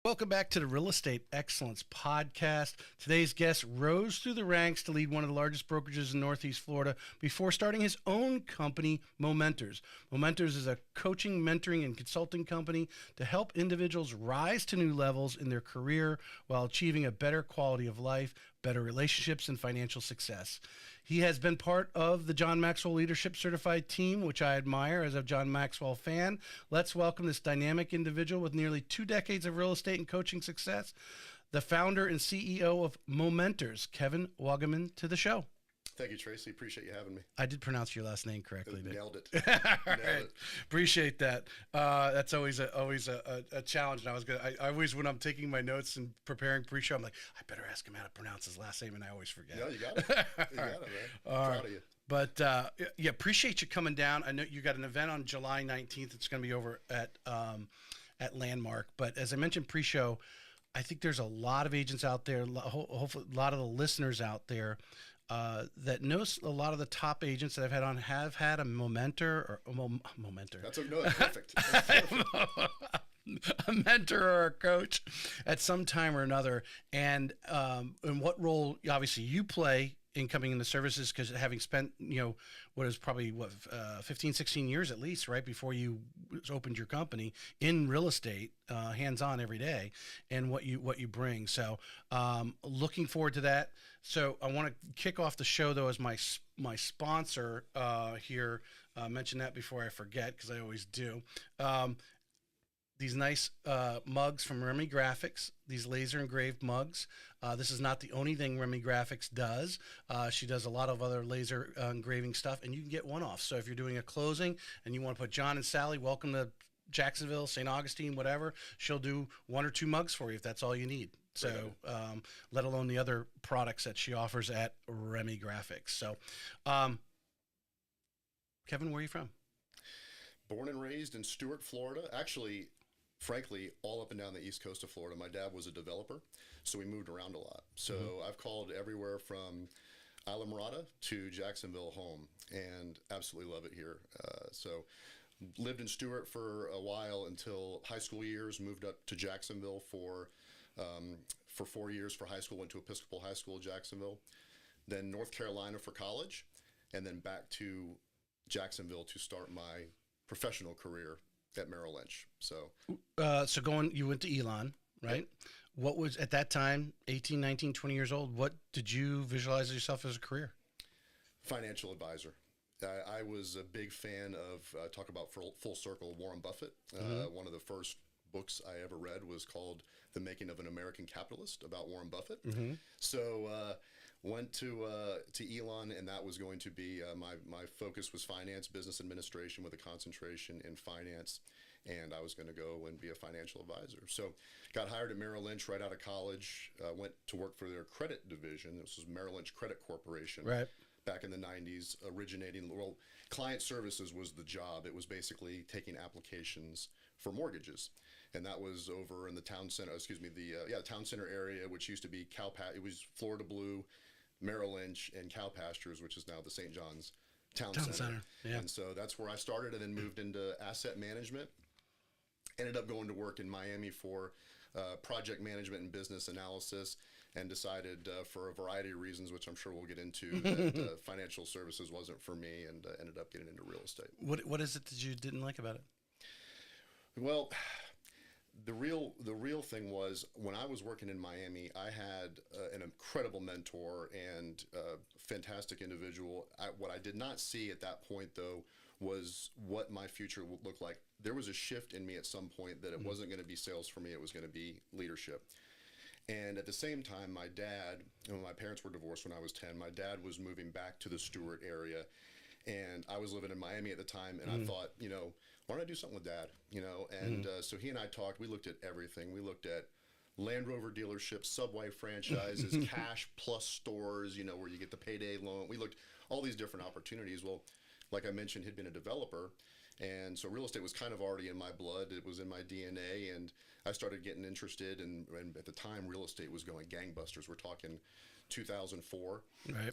Welcome back to the Real Estate Excellence Podcast. Today's guest rose through the ranks to lead one of the largest brokerages in Northeast Florida before starting his own company, Momentors. Momentors is a coaching, mentoring, and consulting company to help individuals rise to new levels in their career while achieving a better quality of life, better relationships, and financial success. He has been part of the John Maxwell Leadership Certified team, which I admire as a John Maxwell fan. Let's welcome this dynamic individual with nearly 2 decades of real estate and coaching success, the founder and CEO of Momentors, Kevin Waugaman, to the show. Thank you, Tracy. Appreciate you having me. I did pronounce your last name correctly. Nailed it. Nailed it. Appreciate that. That's always a challenge. And I always, when I'm taking my notes and preparing pre-show, I'm like, I better ask him how to pronounce his last name, and I always forget. No, you got it. You got it, man. Proud of you. But yeah, appreciate you coming down. I know you got an event on July 19th. It's going to be over at Landmark. But as I mentioned pre-show, I think there's a lot of agents out there, hopefully a lot of the listeners out there that knows a lot of the top agents that I've had on have had a Momentor. That's perfect. That's perfect. A mentor or a coach at some time or another. And what role, obviously, you play in coming into services, because having spent, what is probably 15, 16 years at least, right, before you opened your company in real estate, hands-on every day, and what you bring. So looking forward to that. So I want to kick off the show, though, as my sponsor here. Mention that before I forget, because I always do. These nice mugs from Remy Graphics, these laser engraved mugs. This is not the only thing Remy Graphics does. She does a lot of other laser engraving stuff, and you can get one off. So if you're doing a closing and you want to put John and Sally, welcome to Jacksonville, St. Augustine, whatever, she'll do 1 or 2 mugs for you if that's all you need. So let alone the other products that she offers at Remy Graphics. So Kevin, where are you from? Born and raised in Stuart, Florida. Actually, frankly, all up and down the east coast of Florida. My dad was a developer, so we moved around a lot. So I've called everywhere from Isla Mirada to Jacksonville home, and absolutely love it here. So lived in Stuart for a while until high school years, moved up to Jacksonville for 4 years for high school, went to Episcopal High School, Jacksonville, then North Carolina for college, and then back to Jacksonville to start my professional career at Merrill Lynch. So you went to Elon, right? Yep. What was, at that time, 18, 19, 20 years old, what did you visualize yourself as a career? Financial advisor. I was a big fan of, talk about full circle, Warren Buffett. One of the first books I ever read was called The Making of an American Capitalist, about Warren Buffett. So went to Elon, and that was going to be my focus was finance, business administration with a concentration in finance, and I was going to go and be a financial advisor. So got hired at Merrill Lynch right out of college, went to work for their credit division. This was Merrill Lynch Credit Corporation. Right. Back in the 90s, client services was the job. It was basically taking applications for mortgages. And that was over in the town center, town center area, which used to be it was Florida Blue, Merrill Lynch, and Cow Pastures, which is now the St. John's Town Center. Yeah. And so that's where I started, and then moved into asset management. Ended up going to work in Miami for project management and business analysis, and decided for a variety of reasons, which I'm sure we'll get into, that financial services wasn't for me, and ended up getting into real estate. What is it that you didn't like about it? Well, the real thing was, when I was working in Miami, I had an incredible mentor and fantastic individual. What I did not see at that point, though, was what my future would look like. There was a shift in me at some point that it wasn't going to be sales for me, it was going to be leadership. And at the same time, my dad, my parents were divorced when I was 10, my dad was moving back to the Stuart area, and I was living in Miami at the time, and I thought, why don't I do something with Dad? And so he and I talked. We looked at everything. We looked at Land Rover dealerships, Subway franchises, cash plus stores, where you get the payday loan. We looked all these different opportunities. Well, like I mentioned, he'd been a developer, and so real estate was kind of already in my blood. It was in my DNA, and I started getting interested, and at the time, real estate was going gangbusters. We're talking 2004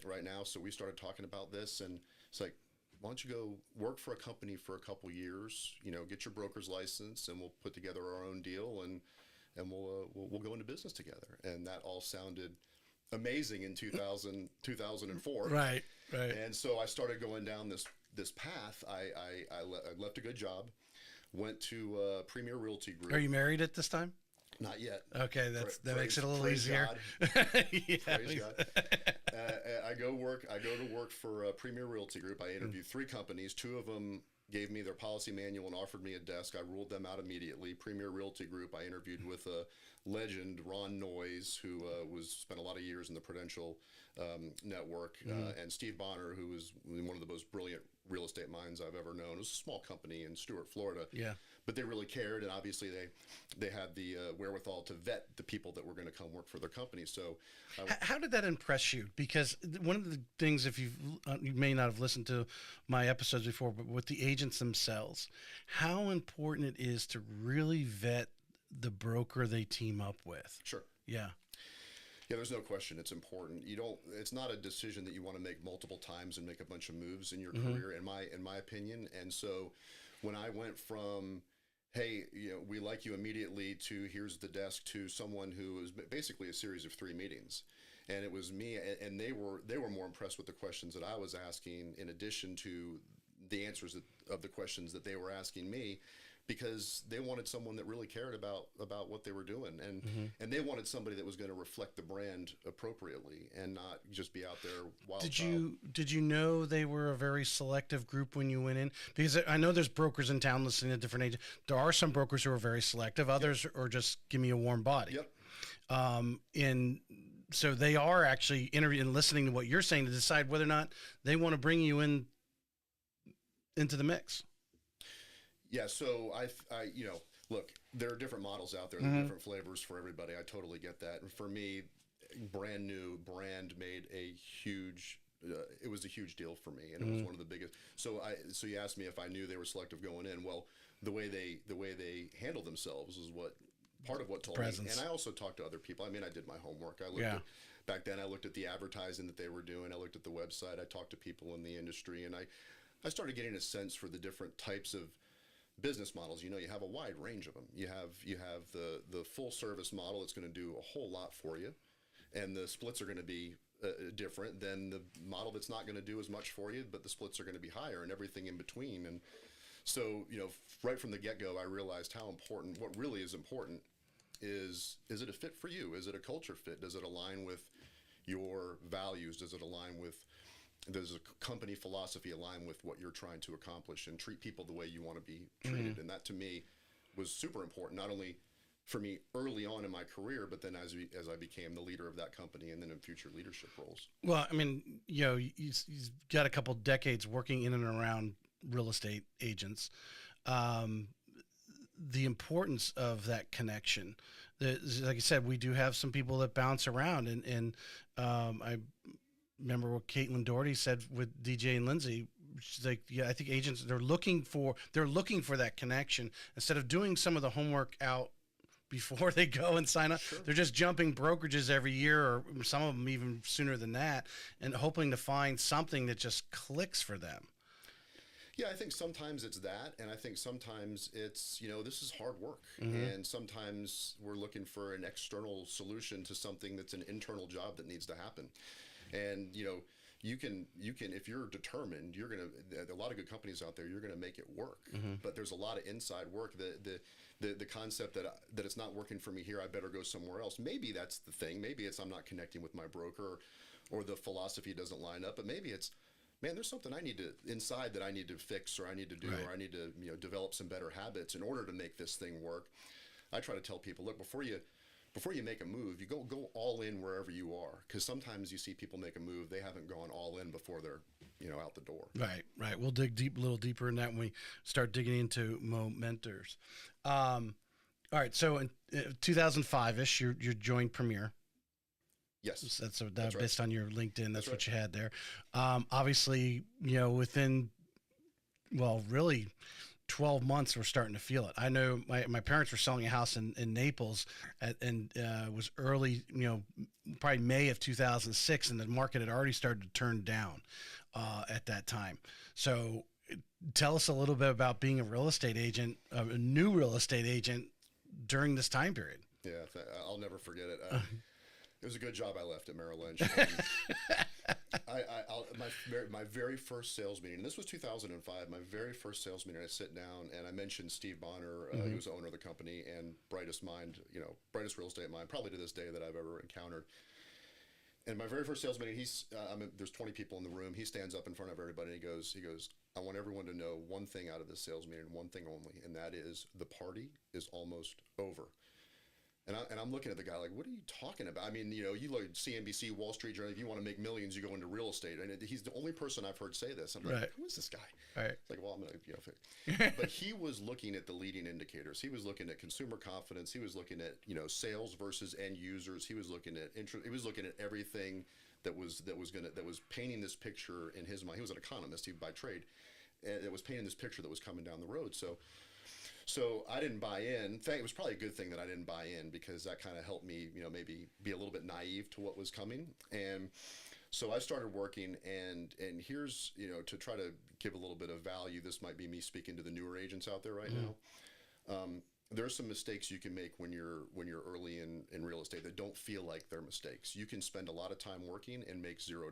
right now. So we started talking about this, and it's like, why don't you go work for a company for a couple years, get your broker's license, and we'll put together our own deal. And and we'll go into business together. And that all sounded amazing in 2004. Right. Right. And so I started going down this path. I left a good job, went to Premier Realty Group. Are you married at this time? Not yet. Okay, that makes it a little easier. Yeah, praise God. I go to work for Premier Realty Group. I interviewed 3 companies. 2 of them gave me their policy manual and offered me a desk. I ruled them out immediately. Premier Realty Group, I interviewed with a legend, Ron Noyes, who spent a lot of years in the Prudential network, and Steve Bonner, who was one of the most brilliant real estate minds I've ever known. It was a small company in Stuart, Florida. Yeah. But they really cared, and obviously they had the wherewithal to vet the people that were going to come work for their company. So, how did that impress you? Because one of the things, if you may not have listened to my episodes before, but with the agents themselves, how important it is to really vet the broker they team up with. Sure. Yeah. Yeah, there's no question. It's important. It's not a decision that you want to make multiple times and make a bunch of moves in your career, in my opinion. And so when I went from, hey, we like you immediately, to here's the desk, to someone who was basically a series of 3 meetings. And it was me, and they were more impressed with the questions that I was asking, in addition to the answers of the questions that they were asking me, because they wanted someone that really cared about what they were doing, and they wanted somebody that was going to reflect the brand appropriately and not just be out there wild. Did you know they were a very selective group when you went in? Because I know there's brokers in town listening to different agents. There are some brokers who are very selective. Others are just give me a warm body. Yep. And so they are actually interviewing and listening to what you're saying to decide whether or not they want to bring you into the mix. Yeah, so I look, there are different models out there, there are different flavors for everybody. I totally get that. And for me, brand new brand made it was a huge deal for me, and it was one of the biggest. So you asked me if I knew they were selective going in. Well, the way they handle themselves is part of what told me. And I also talked to other people. I mean, I did my homework. Back then I looked at the advertising that they were doing. I looked at the website. I talked to people in the industry, and I started getting a sense for the different types of business models. You have a wide range of them. You have the full service model that's going to do a whole lot for you, and the splits are going to be different than the model that's not going to do as much for you, but the splits are going to be higher, and everything in between. And so, right from the get-go, I realized how important, what really is important, is it a fit for you? Is it a culture fit? Does it align with your values? Does a company philosophy align with what you're trying to accomplish, and treat people the way you want to be treated? And that, to me, was super important, not only for me early on in my career, but then as I became the leader of that company, and then in future leadership roles. Well, I mean, you've got a couple decades working in and around real estate agents. The importance of that connection. Like I said, we do have some people that bounce around, and I remember what Caitlin Doherty said with DJ and Lindsay. She's like, yeah, I think agents, they're looking for that connection instead of doing some of the homework out before they go and sign up. Sure. They're just jumping brokerages every year, or some of them even sooner than that, and hoping to find something that just clicks for them. Yeah, I think sometimes it's that, and I think sometimes it's, this is hard work, and sometimes we're looking for an external solution to something that's an internal job that needs to happen. And you can if you're determined, a lot of good companies out there, you're gonna make it work. But there's a lot of inside work. The concept that it's not working for me here, I better go somewhere else. Maybe that's the thing. Maybe it's I'm not connecting with my broker, or the philosophy doesn't line up. But maybe it's, man, there's something I need to fix, or I need to do, or I need to develop some better habits in order to make this thing work. I try to tell people, look, before you make a move, you go all in wherever you are, because sometimes you see people make a move, they haven't gone all in before they're out the door. Right. We'll dig a little deeper in that when we start digging into Momentors. All right. So in 2005-ish, you joined Premier. Yes, that's right. Based on your LinkedIn. That's right. What you had there. Obviously, within, really 12 months, we're starting to feel it. I know my parents were selling a house in Naples, and it was early, probably May of 2006, and the market had already started to turn down at that time. So tell us a little bit about being a real estate agent, a new real estate agent during this time period. Yeah, I'll never forget it. It was a good job I left at Merrill Lynch. My very first sales meeting, and this was 2005, my very first sales meeting, I sit down and I mentioned Steve Bonner, he was the owner of the company and brightest mind, brightest real estate mind, probably to this day that I've ever encountered. And my very first sales meeting, there's 20 people in the room. He stands up in front of everybody and he goes, I want everyone to know one thing out of this sales meeting, one thing only, and that is the party is almost over. And I'm looking at the guy like, what are you talking about? I mean, you look at CNBC, Wall Street Journal, if you want to make millions, you go into real estate. And he's the only person I've heard say this. I'm like, who is this guy? Right. It's like, well, I'm going to, but he was looking at the leading indicators. He was looking at consumer confidence. He was looking at, sales versus end users. He was looking at he was looking at everything that was painting this picture in his mind. He was an economist, by trade, and it was painting this picture that was coming down the road. So I didn't buy in. In fact, it was probably a good thing that I didn't buy in, because that kind of helped me, maybe be a little bit naive to what was coming. And so I started working, and here's, to try to give a little bit of value, this might be me speaking to the newer agents out there right now. There are some mistakes you can make when you're early in real estate that don't feel like they're mistakes. You can spend a lot of time working and make $0.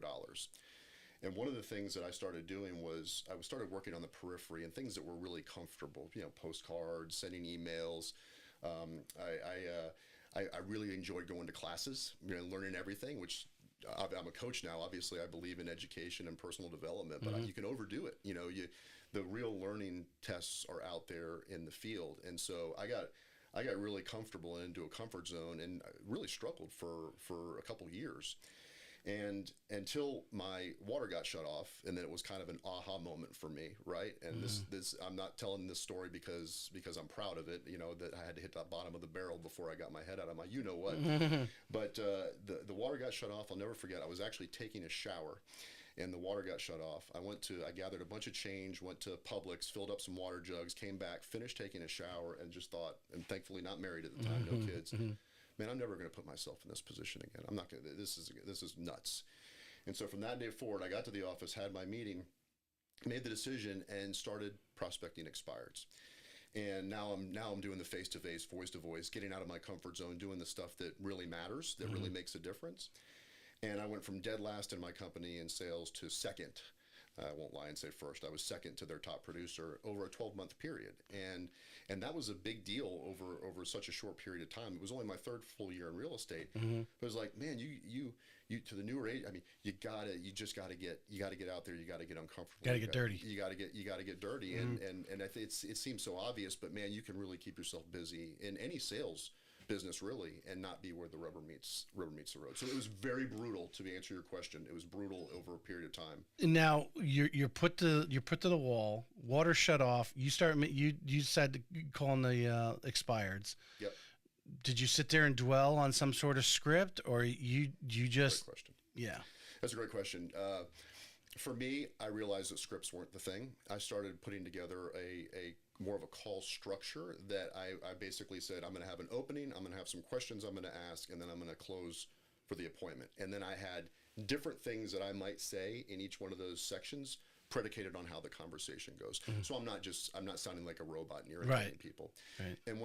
And one of the things that I started doing was I started working on the periphery and things that were really comfortable, postcards, sending emails. I really enjoyed going to classes, learning everything, which I'm a coach now. Obviously, I believe in education and personal development, but you can overdo it. The real learning tests are out there in the field. And so I got really comfortable and into a comfort zone, and I really struggled for a couple years. And until my water got shut off, and then it was kind of an aha moment for me, right? And this I'm not telling this story because I'm proud of it, that I had to hit the bottom of the barrel before I got my head out of my what. But the water got shut off. I'll never forget. I was actually taking a shower, and the water got shut off. I gathered a bunch of change, went to Publix, filled up some water jugs, came back, finished taking a shower, and just thought, and thankfully not married at the time, no kids. Man, I'm never going to put myself in this position again. I'm not going to. This is nuts. And so from that day forward, I got to the office, had my meeting, made the decision, and started prospecting expireds. And now I'm doing the face-to-face, voice-to-voice, getting out of my comfort zone, doing the stuff that really matters, that really makes a difference. And I went from dead last in my company in sales to second. I won't lie and say first. I was second to their top producer over a 12-month period, and that was a big deal over such a short period of time. It was only my third full year in real estate. But it was like, man, you to the newer age. I mean, you just gotta get out there. You gotta get uncomfortable. Gotta get dirty. You gotta get dirty. And I think it seems so obvious, but man, you can really keep yourself busy in any sales business, really, and not be where the rubber meets the road. So it was very brutal. To answer your question, it was brutal over a period of time. And now you're put to the wall. Water shut off. You said calling the expireds. Yep. Did you sit there and dwell on some sort of script, or you just? Great question. Yeah, that's a great question. For me, I realized that scripts weren't the thing. I started putting together a more of a call structure that I basically said, I'm going to have an opening, I'm going to have some questions I'm going to ask, and then I'm going to close for the appointment. And then I had different things that I might say in each one of those sections predicated on how the conversation goes. So I'm not sounding like a robot and irritating people. Right. And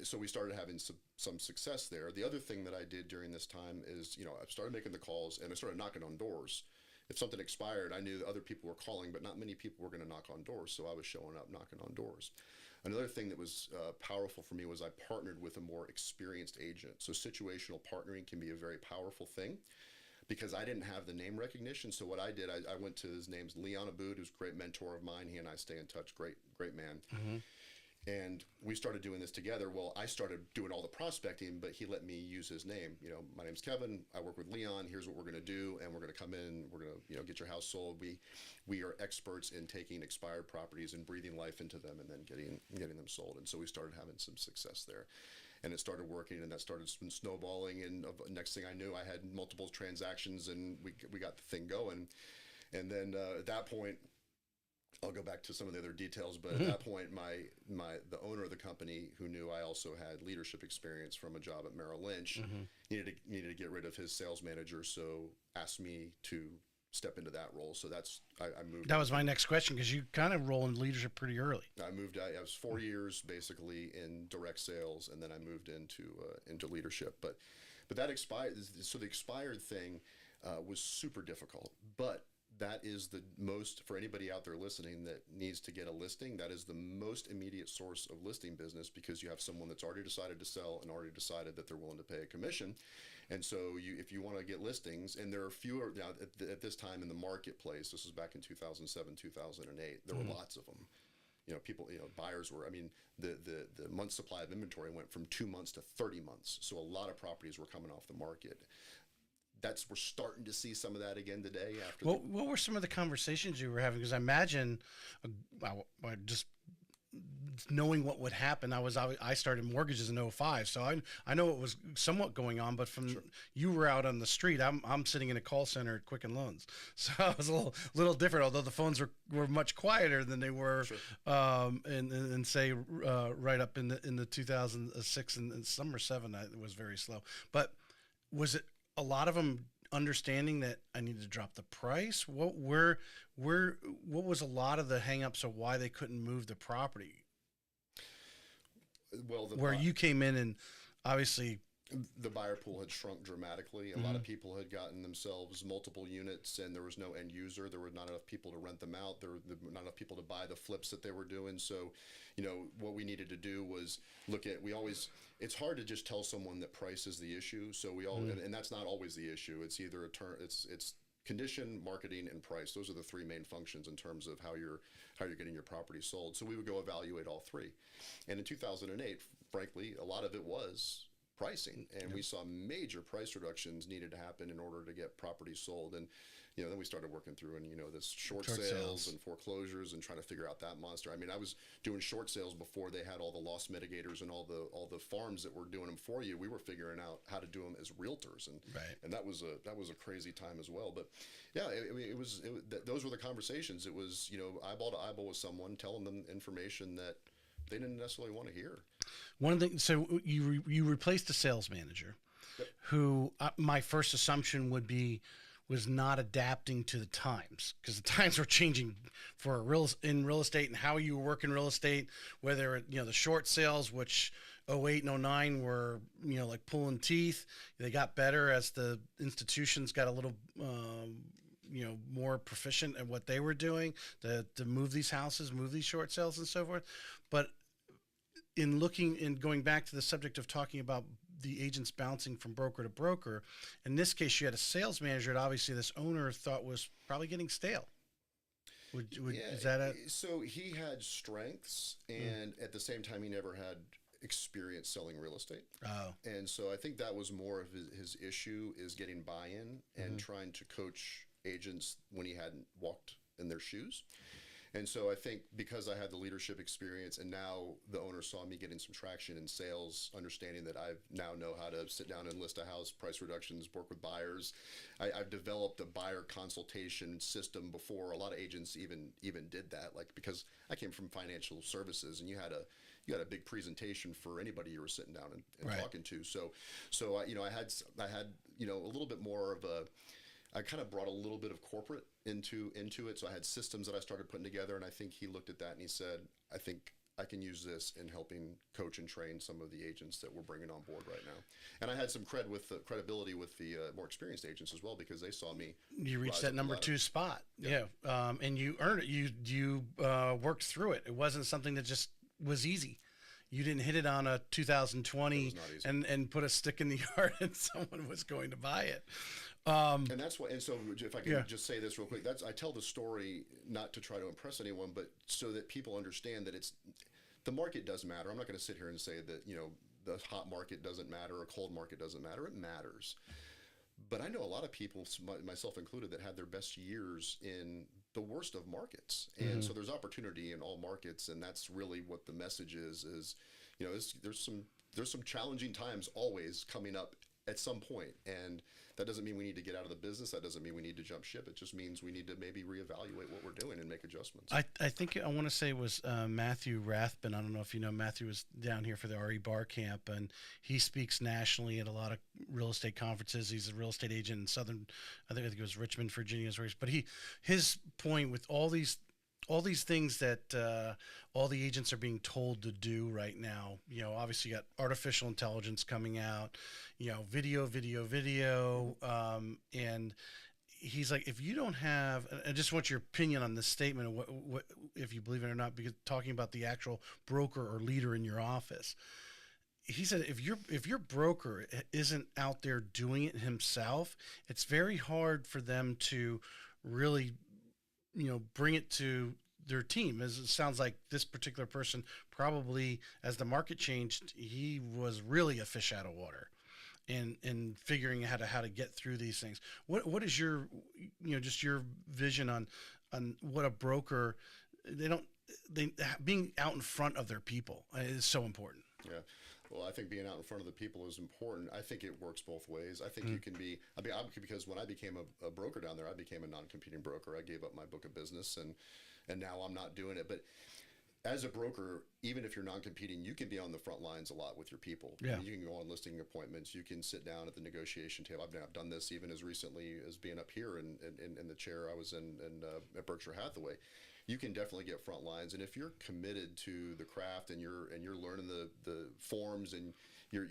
so we started having some success there. The other thing that I did during this time is, I started making the calls and I started knocking on doors. If something expired, I knew that other people were calling, but not many people were going to knock on doors. So I was showing up, knocking on doors. Another thing that was powerful for me was I partnered with a more experienced agent. So situational partnering can be a very powerful thing because I didn't have the name recognition. So what I did, I went to, his name's Leon Aboud, who's a great mentor of mine. He and I stay in touch. Great man. And we started doing this together. Well, I started doing all the prospecting, but he let me use his name. My name's Kevin. I work with Leon. Here's what we're going to do, and we're going to come in. We're going to, get your house sold. We are experts in taking expired properties and breathing life into them, and then getting them sold. And so we started having some success there, and it started working, and that started snowballing. And next thing I knew, I had multiple transactions, and we got the thing going. And then at that point, I'll go back to some of the other details, but at that point, the owner of the company, who knew I also had leadership experience from a job at Merrill Lynch, needed to get rid of his sales manager, so asked me to step into that role. So I moved. That was my next question, because you kind of roll in leadership pretty early. I was 4 years basically in direct sales, and then I moved into leadership. But that expired. So the expired thing was super difficult. But that is the most, for anybody out there listening that needs to get a listing, that is the most immediate source of listing business, because you have someone that's already decided to sell and already decided that they're willing to pay a commission. And so if you want to get listings, and there are fewer now at this time in the marketplace, this was back in 2007, 2008, there were lots of them. Buyers were, the month supply of inventory went from 2 months to 30 months. So a lot of properties were coming off the market. We're starting to see some of that again today. What were some of the conversations you were having? Because I imagine, just knowing what would happen, I started mortgages in 05, so I know it was somewhat going on. But from you were out on the street, I'm sitting in a call center at Quicken Loans, so it was a little different. Although the phones were much quieter than they were, and say right up in the 2006 and summer 7, it was very slow. But was it a lot of them understanding that I need to drop the price? What was a lot of the hangups of why they couldn't move the property? Well, where you came in, and obviously the buyer pool had shrunk dramatically. A lot of people had gotten themselves multiple units, and there was no end user. There were not enough people to rent them out. There were not enough people to buy the flips that they were doing. So, what we needed to do was look at, it's hard to just tell someone that price is the issue. So and that's not always the issue. It's either it's condition, marketing, and price. Those are the three main functions in terms of how you're getting your property sold. So we would go evaluate all three. And in 2008, frankly, a lot of it was pricing, and we saw major price reductions needed to happen in order to get properties sold. And then we started working through, and this short sales and foreclosures, and trying to figure out that monster. I was doing short sales before they had all the loss mitigators and all the farms that were doing them for you. We were figuring out how to do them as realtors, and that was a crazy time as well. But yeah, those were the conversations. It was eyeball to eyeball with someone, telling them information that they didn't necessarily want to hear. One of the, so you replaced a sales manager, who my first assumption would be was not adapting to the times, because the times were changing in real estate, and how you work in real estate, whether the short sales, which 08 and 09 were like pulling teeth. They got better as the institutions got a little more proficient at what they were doing to move these houses, move these short sales and so forth. But in going back to the subject of talking about the agents bouncing from broker to broker, in this case, you had a sales manager that obviously this owner thought was probably getting stale. Is that it? So he had strengths, and at the same time, he never had experience selling real estate. Oh. And so I think that was more of his issue, is getting buy-in and trying to coach agents when he hadn't walked in their shoes. And so I think because I had the leadership experience, and now the owner saw me getting some traction in sales, understanding that I now know how to sit down and list a house, price reductions, work with buyers. I've developed a buyer consultation system before a lot of agents even did that. Like, because I came from financial services, and you had a big presentation for anybody you were sitting down and talking to. So I had a little bit more of I kind of brought a little bit of corporate into it. So I had systems that I started putting together, and I think he looked at that and he said, I think I can use this in helping coach and train some of the agents that we're bringing on board right now. And I had some credibility with the more experienced agents as well, because they saw me. You reached that number 2 spot. Yeah. And you earned it. You worked through it. It wasn't something that just was easy. You didn't hit it on a 2020 and put a stick in the yard and someone was going to buy it. And that's why. And so, if I can just say this real quick, I tell the story not to try to impress anyone, but so that people understand that the market does matter. I'm not going to sit here and say that the hot market doesn't matter, or cold market doesn't matter. It matters. But I know a lot of people, myself included, that had their best years in the worst of markets, and so there's opportunity in all markets, and that's really what the message is. There's some challenging times always coming up at some point. And that doesn't mean we need to get out of the business. That doesn't mean we need to jump ship. It just means we need to maybe reevaluate what we're doing and make adjustments. I think I want to say it was Matthew Rathbun. I don't know if you know Matthew was down here for the RE Bar Camp, and he speaks nationally at a lot of real estate conferences. He's a real estate agent in Southern, I think it was Richmond, Virginia. But his point with all these things that all the agents are being told to do right now, obviously you got artificial intelligence coming out, video, and he's like, if you don't have, I just want your opinion on this statement of what if you believe it or not, because talking about the actual broker or leader in your office. He said, if your broker isn't out there doing it himself, it's very hard for them to really bring it to their team. As it sounds like this particular person probably, as the market changed, he was really a fish out of water and figuring out how to get through these things. What is your, just your vision on what a broker, being out in front of their people is so important. Yeah. Well, I think being out in front of the people is important. I think it works both ways. I think you can be, because when I became a broker down there, I became a non-competing broker. I gave up my book of business and now I'm not doing it. But as a broker, even if you're non-competing, you can be on the front lines a lot with your people. Yeah. You can go on listing appointments. You can sit down at the negotiation table. I've done this even as recently as being up here in the chair I was in at Berkshire Hathaway. You can definitely get front lines, and if you're committed to the craft and you're learning the forms and you're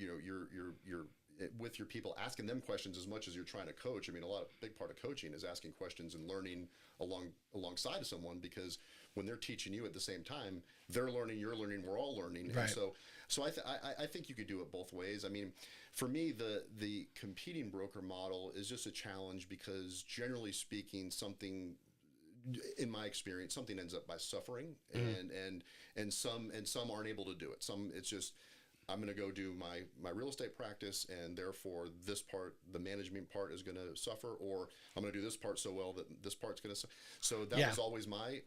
with your people, asking them questions as much as you're trying to coach. I mean, big part of coaching is asking questions and learning alongside of someone, because when they're teaching you at the same time, they're learning, you're learning, we're all learning. Right. And so I think you could do it both ways. I mean, for me, the competing broker model is just a challenge because generally speaking, in my experience, something ends up by suffering, and some aren't able to do it. It's just, I'm going to go do my real estate practice, and therefore this part, the management part, is going to suffer, or I'm going to do this part so well that this part's going to suffer. So that was always my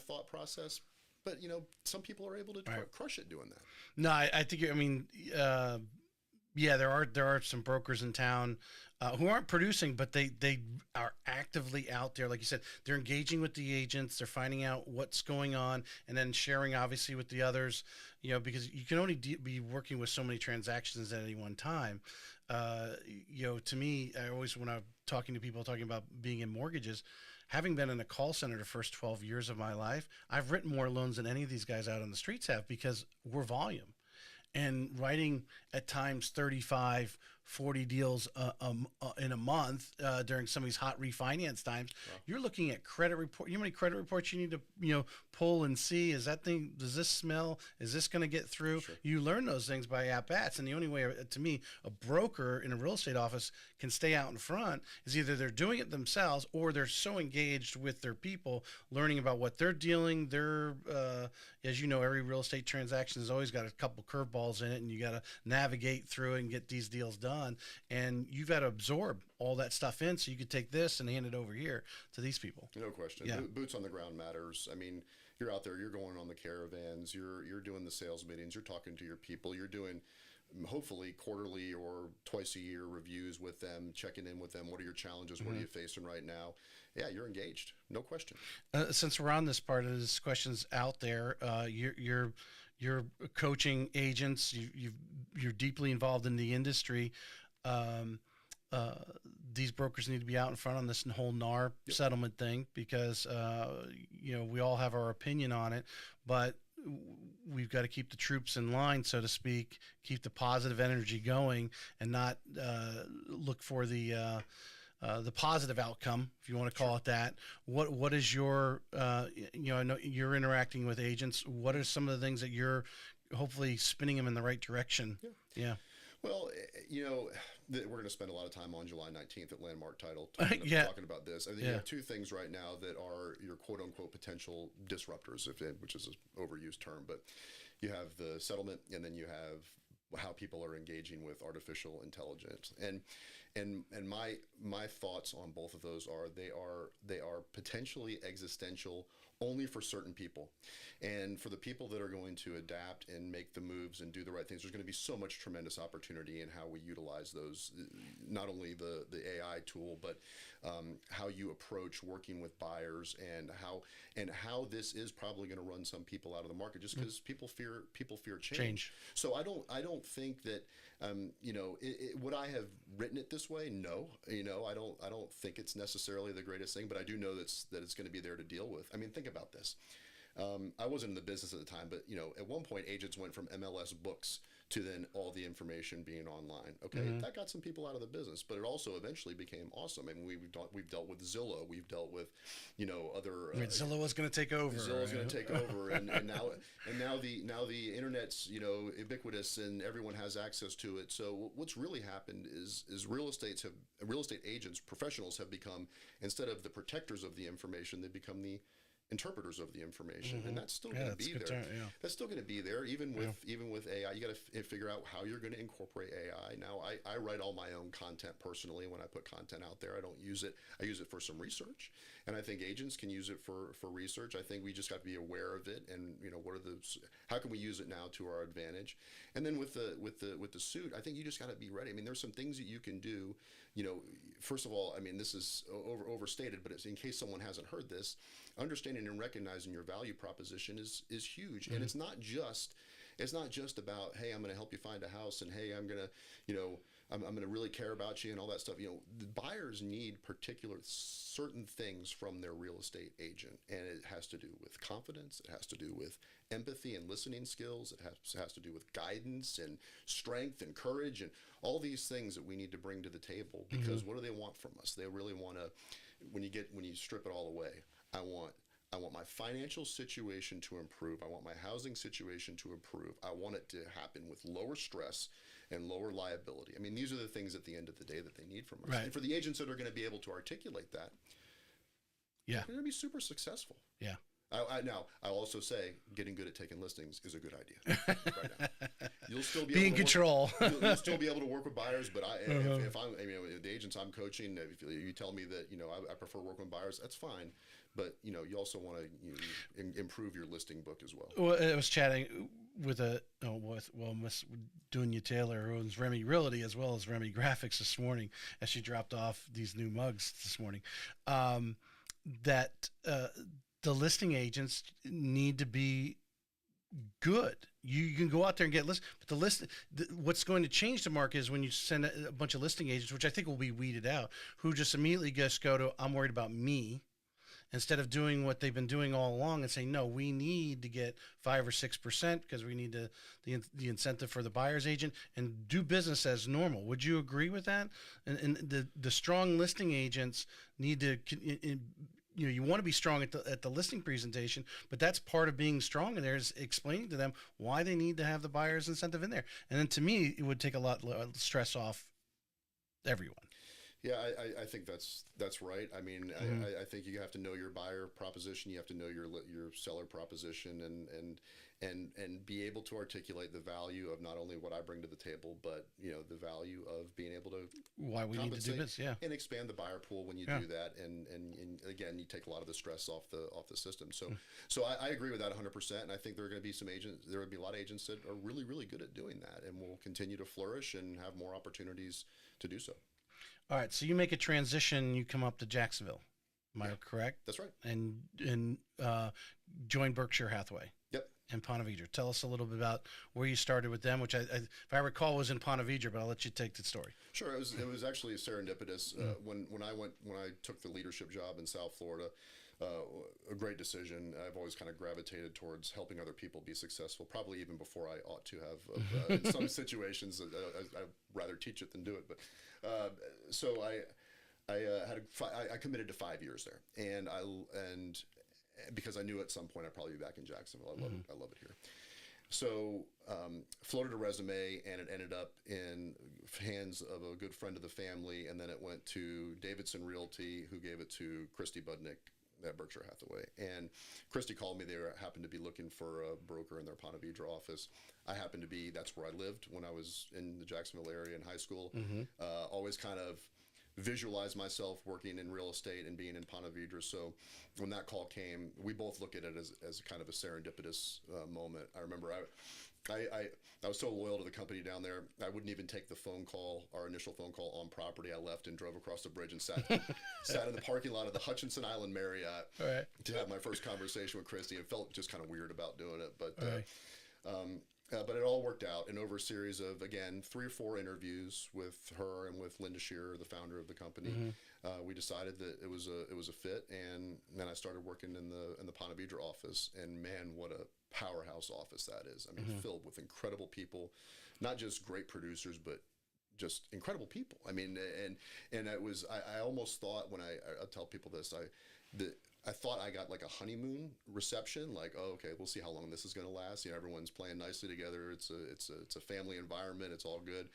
thought process. But some people are able to crush it doing that. No, I think there are some brokers in town who aren't producing, but they are actively out there. Like you said, they're engaging with the agents, they're finding out what's going on, and then sharing obviously with the others, because you can only be working with so many transactions at any one time. To me, I always, when I'm talking to people talking about being in mortgages, having been in a call center the first 12 years of my life, I've written more loans than any of these guys out on the streets have, because we're volume. And writing at times 35, 40 deals in a month during some of these hot refinance times. Wow. You're looking at credit report. You know how many credit reports you need to pull and see? Does this smell? Is this going to get through? Sure. You learn those things by at bats, and the only way, to me, a broker in a real estate office can stay out in front is either they're doing it themselves or they're so engaged with their people, learning about what they're dealing. As you know, every real estate transaction has always got a couple curveballs in it, and you got to navigate through it and get these deals done. And you've got to absorb all that stuff in so you could take this and hand it over here to these people. No question. Yeah. Boots on the ground matters. I mean, you're out there, you're going on the caravans, you're doing the sales meetings, you're talking to your people, you're doing hopefully quarterly or twice a year reviews with them, checking in with them. What are your challenges? What are you facing right now? Yeah, you're engaged. No question. Since we're on this part of this questions out there, you're coaching agents. You're deeply involved in the industry. These brokers need to be out in front on this whole NAR settlement thing, because we all have our opinion on it, but we've got to keep the troops in line, so to speak, keep the positive energy going, and not look for the positive outcome, if you want to call it that. What is your, I know you're interacting with agents. What are some of the things that you're hopefully spinning them in the right direction? Yeah. Well, we're going to spend a lot of time on July 19th at Landmark Title talking about this. I think you have two things right now that are your quote-unquote potential disruptors, which is an overused term, but you have the settlement, and then you have how people are engaging with artificial intelligence. And my thoughts on both of those are they are potentially existential only for certain people. And for the people that are going to adapt and make the moves and do the right things, there's going to be so much tremendous opportunity in how we utilize those, not only the AI tool, but how you approach working with buyers, and how this is probably going to run some people out of the market just because people fear change. So I don't think that would I have written it this way? No, I don't think it's necessarily the greatest thing, but I do know that it's going to be there to deal with. I mean, think about this. I wasn't in the business at the time, but at one point agents went from MLS books to then all the information being online. Okay, that got some people out of the business, but it also eventually became awesome. I mean, we've dealt with Zillow, we've dealt with other. Zillow was going to take over. Zillow's going to take over, and now the internet's ubiquitous and everyone has access to it. So what's really happened is real estate agents, professionals have become, instead of the protectors of the information, they become the interpreters of the information, and that's still going to be there. That's still going to be there, even with AI. You got to figure out how you're going to incorporate AI. Now, I write all my own content personally. When I put content out there, I don't use it. I use it for some research, and I think agents can use it for research. I think we just got to be aware of it, and how can we use it now to our advantage? And then with the suit, I think you just got to be ready. I mean, there's some things that you can do. First of all, I mean, this is overstated, but it's in case someone hasn't heard this. Understanding and recognizing your value proposition is huge, and it's not just about, hey, I'm going to help you find a house, and hey, I'm going to I'm going to really care about you and all that stuff. The buyers need certain things from their real estate agent, and it has to do with confidence. It has to do with empathy and listening skills. It has to do with guidance and strength and courage and all these things that we need to bring to the table. Because what do they want from us? They really want to, when you strip it all away, I want my financial situation to improve. I want my housing situation to improve. I want it to happen with lower stress and lower liability. I mean, these are the things at the end of the day that they need from us. Right. And for the agents that are going to be able to articulate that, they're going to be super successful. Yeah. Now, I'll also say getting good at taking listings is a good idea right now. You'll still be in control. You'll still be able to work with buyers, but if the agents I'm coaching, if you tell me that I prefer working with buyers, that's fine. But you also want to improve your listing book as well. Well, I was chatting with Miss Dunya Taylor, who owns Remy Realty as well as Remy Graphics this morning, as she dropped off these new mugs this morning. That the listing agents need to be good. You can go out there and get lists, but what's going to change the market is when you send a bunch of listing agents, which I think will be weeded out, who just immediately just go to, I'm worried about me, instead of doing what they've been doing all along and saying, no, we need to get 5 or 6% because we need the incentive for the buyer's agent and do business as normal. Would you agree with that? And the strong listing agents need to, you want to be strong at the listing presentation, but that's part of being strong in there is explaining to them why they need to have the buyer's incentive in there. And then to me, it would take a lot of stress off everyone. Yeah, I think that's right. I mean, I think you have to know your buyer proposition. You have to know your seller proposition, and be able to articulate the value of not only what I bring to the table, but the value of being able to why we need to do this, and expand the buyer pool when you do that. And again, you take a lot of the stress off the system. So I agree with that 100%. And I think there are going to be there will be a lot of agents that are really, really good at doing that, and will continue to flourish and have more opportunities to do so. All right, so you make a transition, you come up to Jacksonville. Am I correct? That's right. And join Berkshire Hathaway. Yep. And Ponte Vedra. Tell us a little bit about where you started with them, which if I recall was in Ponte Vedra, but I'll let you take the story. Sure. It was actually serendipitous. When I took the leadership job in South Florida, a great decision. I've always kind of gravitated towards helping other people be successful, probably even before I ought to have. In some situations, I'd rather teach it than do it. But so I committed to 5 years there, and because I knew at some point I'd probably be back in Jacksonville. I love it here. So floated a resume, and it ended up in hands of a good friend of the family, and then it went to Davidson Realty, who gave it to Christy Budnick at Berkshire Hathaway. And Christy called me. They happened to be looking for a broker in their Ponte Vedra office. That's where I lived when I was in the Jacksonville area in high school. Always kind of visualize myself working in real estate and being in Ponte Vedra. So when that call came, we both look at it as kind of a serendipitous moment. I remember I was so loyal to the company down there. I wouldn't even take the phone call, our initial phone call on property. I left and drove across the bridge and sat in the parking lot of the Hutchinson Island Marriott to have my first conversation with Christy. It felt just kind of weird about doing it, but it all worked out. And over a series of, again, 3 or 4 interviews with her and with Linda Shearer, the founder of the company, we decided that it was a fit. And then I started working in the Ponte Vedra office. And man, what a powerhouse office that is. I mean, filled with incredible people, not just great producers, but just incredible people. I mean, and it was, I almost thought when I tell people this, I thought I got like a honeymoon reception, like, oh, okay, we'll see how long this is going to last. You know, everyone's playing nicely together. It's a family environment. It's all good.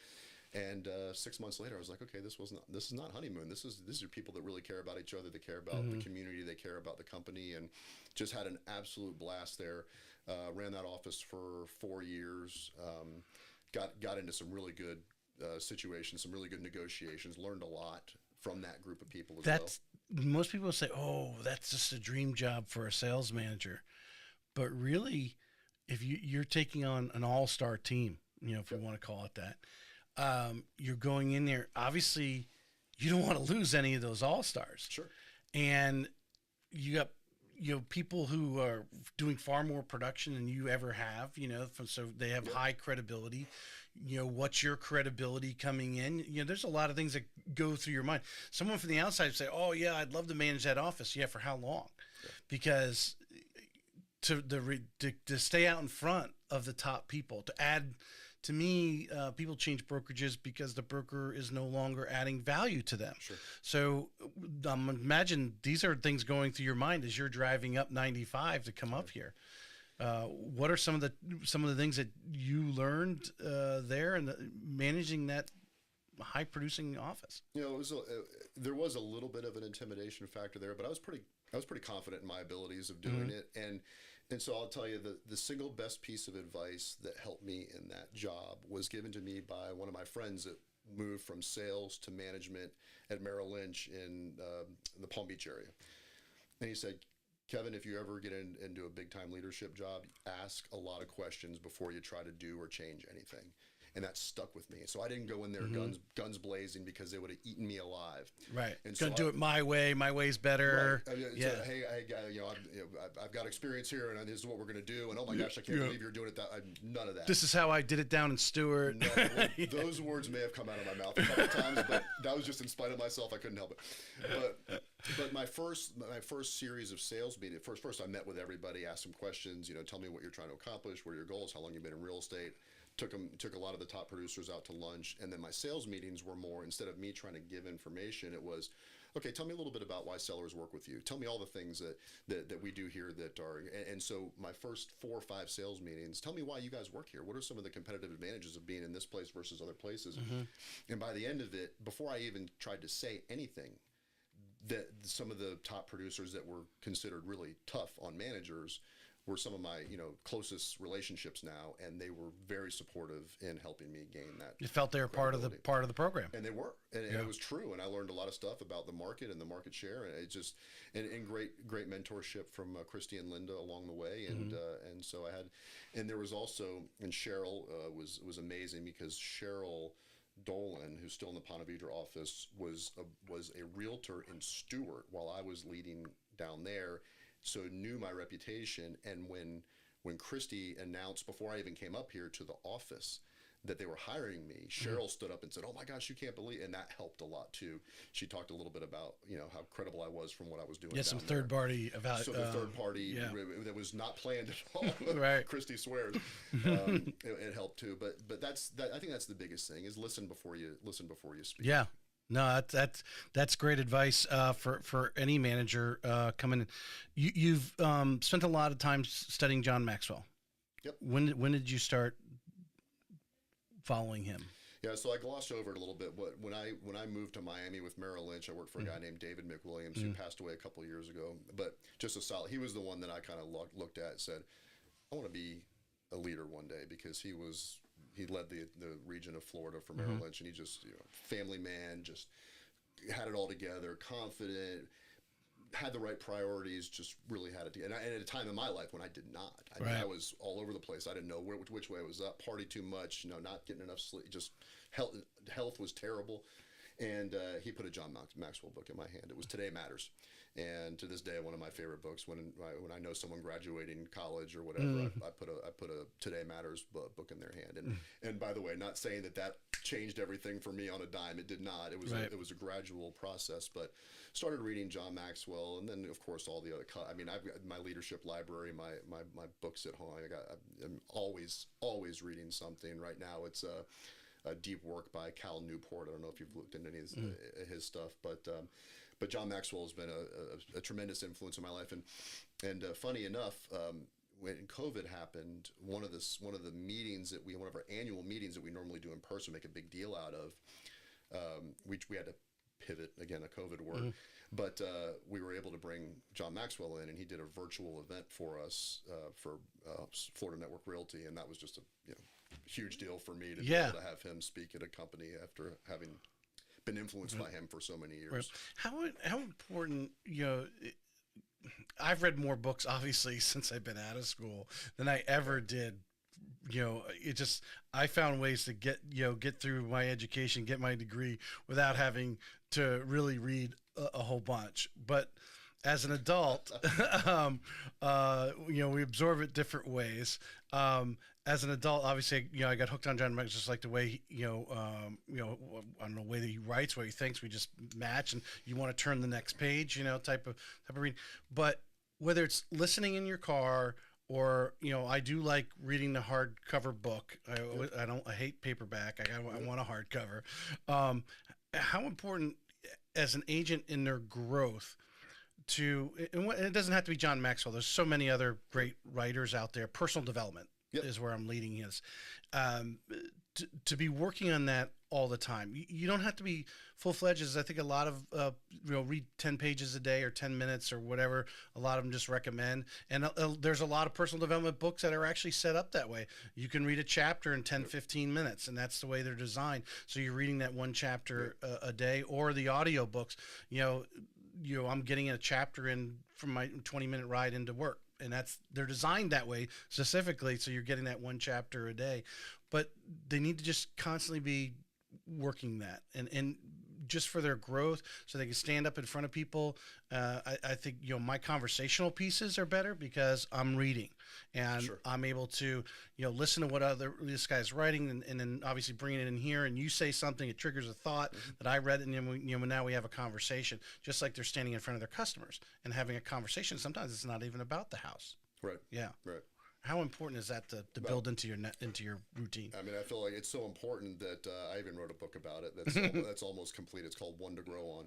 And 6 months later, I was like, okay, this is not honeymoon. These are people that really care about each other. They care about the community. They care about the company, and just had an absolute blast there. Ran that office for 4 years. Got into some really good situations, some really good negotiations. Learned a lot from that group of people as well. Most people say, oh, that's just a dream job for a sales manager. But really, if you're taking on an all-star team, you know, if we want to call it that, you're going in there. Obviously, you don't want to lose any of those all-stars. Sure. And you got, you know, people who are doing far more production than you ever have, you know, so they have high credibility. You know, what's your credibility coming in? You know, there's a lot of things that go through your mind. Someone from the outside would say, oh yeah, I'd love to manage that office. Yeah. For how long? Yeah. Because to stay out in front of the top people, to add, to me, people change brokerages because the broker is no longer adding value to them. Sure. So imagine these are things going through your mind as you're driving up 95 to come up here. What are some of the things that you learned there and managing that high producing office? You know, there was a little bit of an intimidation factor there, but I was pretty confident in my abilities of doing it. And so I'll tell you, the single best piece of advice that helped me in that job was given to me by one of my friends that moved from sales to management at Merrill Lynch in the Palm Beach area. And he said, Kevin, if you ever get into a big-time leadership job, ask a lot of questions before you try to do or change anything. And that stuck with me. So I didn't go in there guns blazing because they would have eaten me alive. Right. And gonna do it my way. My way's better. Right. Yeah. So, hey, I've got experience here, and this is what we're going to do. And oh my gosh, I can't believe you're doing it. None of that. This is how I did it down in Stewart. No, those words may have come out of my mouth a couple of times, but that was just in spite of myself. I couldn't help it. But my first series of sales meetings, first I met with everybody, asked some questions. You know, tell me what you're trying to accomplish. What are your goals? How long you've been in real estate? Took a lot of the top producers out to lunch, and then my sales meetings were more, instead of me trying to give information, it was, okay, tell me a little bit about why sellers work with you. Tell me all the things that we do here that are, and so my first 4 or 5 sales meetings, tell me why you guys work here. What are some of the competitive advantages of being in this place versus other places? And by the end of it, before I even tried to say anything, that some of the top producers that were considered really tough on managers were some of my, you know, closest relationships now, and they were very supportive in helping me gain that. You felt they were part of the program, and they were, and it was true. And I learned a lot of stuff about the market and the market share, and it just and great mentorship from Christy and Linda along the way, and so I had, and there was also, and Cheryl was amazing, because Cheryl Dolan, who's still in the Ponte Vedra office, was a realtor in Stewart while I was leading down there. So knew my reputation, and when Christy announced, before I even came up here to the office, that they were hiring me, Cheryl stood up and said, "Oh my gosh, you can't believe," and that helped a lot too. She talked a little bit about, you know, how credible I was from what I was doing. Yeah, some third party about. So the third party that was not planned at all. Right. Christy swears. It helped too, but I think that's the biggest thing, is listen before you speak. Yeah. No, that's great advice for any manager coming in. You've spent a lot of time studying John Maxwell. Yep. When did you start following him? Yeah, so I glossed over it a little bit. But when I moved to Miami with Merrill Lynch, I worked for a guy named David McWilliams, who passed away a couple of years ago. But just a solid. He was the one that I kind of looked at and said, I want to be a leader one day, because he led the region of Florida for Merrill Lynch, and he just, you know, family man, just had it all together, confident, had the right priorities, just really had it. And at a time in my life when I did not. I mean, I was all over the place. I didn't know which way I was up. Party too much, not getting enough sleep. Just health was terrible. And he put a John Maxwell book in my hand. It was Today Matters. And to this day, one of my favorite books. When I know someone graduating college or whatever, I put a Today Matters book in their hand. And by the way, not saying that changed everything for me on a dime. It did not. It was it was a gradual process. But started reading John Maxwell, and then of course all the other. I mean, I've got my leadership library, my books at home. I'm always reading something. Right now, it's Deep Work by Cal Newport. I don't know if you've looked into any of his stuff, but John Maxwell has been a tremendous influence in my life. And funny enough, when COVID happened, one of the meetings one of our annual meetings that we normally do in person, make a big deal out of, we had to pivot again, a COVID word, but we were able to bring John Maxwell in, and he did a virtual event for us for Florida Network Realty, and that was just a huge deal for me to be able to have him speak at a company after having been influenced by him for so many years. Right. How important, I've read more books obviously since I've been out of school than I ever did. I found ways to get through my education, get my degree without having to really read a whole bunch. But as an adult, we absorb it different ways. As an adult, obviously, I got hooked on John Maxwell, just like the way, I don't know, the way that he writes, what he thinks, we just match, and you want to turn the next page, type of reading. But whether it's listening in your car or, I do like reading the hardcover book. I hate paperback. I want a hardcover. How important as an agent in their growth and it doesn't have to be John Maxwell. There's so many other great writers out there. Personal development is where I'm leading his. To be working on that all the time. You don't have to be full-fledged. As I think a lot of read 10 pages a day or 10 minutes or whatever. A lot of them just recommend. And there's a lot of personal development books that are actually set up that way. You can read a chapter in 10, 15 minutes, and that's the way they're designed. So you're reading that one chapter a day, or the audio books. I'm getting a chapter in from my 20-minute ride into work, and they're designed that way specifically, so you're getting that one chapter a day. But they need to just constantly be working that, and just for their growth, so they can stand up in front of people. I think my conversational pieces are better because I'm reading, and I'm able to listen to what this guy's writing, and then obviously bringing it in here. And you say something, it triggers a thought that I read, and then now we have a conversation, just like they're standing in front of their customers and having a conversation. Sometimes it's not even about the house. Right. Yeah. Right. How important is that to build into your routine? I mean, I feel like it's so important that I even wrote a book about it. That's almost complete. It's called One to Grow On,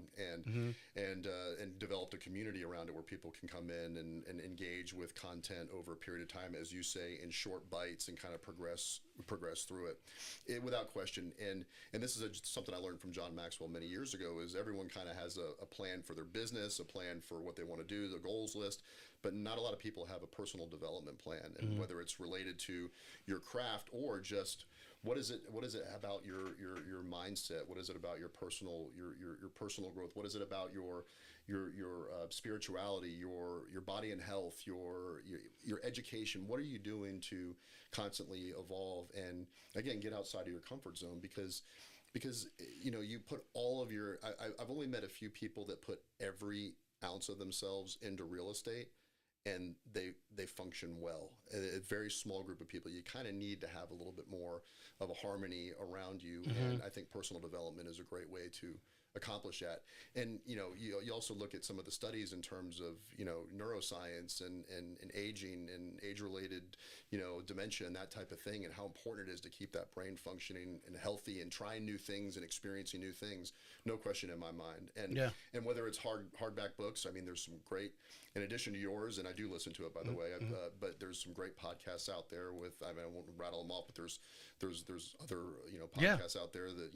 and developed a community around it where people can come in and engage with content over a period of time, as you say, in short bites, and kind of progress through it without question. And this is something I learned from John Maxwell many years ago. Is everyone kind of has a plan for their business, a plan for what they want to do, the goals list. But not a lot of people have a personal development plan, and whether it's related to your craft or just what is it about your mindset? What is it about your personal growth? What is it about your spirituality, your body and health, your education? What are you doing to constantly evolve and again get outside of your comfort zone? Because you put all of your. I've only met a few people that put every ounce of themselves into real estate, and they function well. A very small group of people. You kind of need to have a little bit more of a harmony around you, and I think personal development is a great way to accomplish that. And you also look at some of the studies in terms of neuroscience and aging and age-related dementia and that type of thing, and how important it is to keep that brain functioning and healthy and trying new things and experiencing new things. No question in my mind. And whether it's hardback books, I mean, there's some great, in addition to yours, and I do listen to it, by the way, but there's some great podcasts out there I won't rattle them off, but there's other podcasts out there that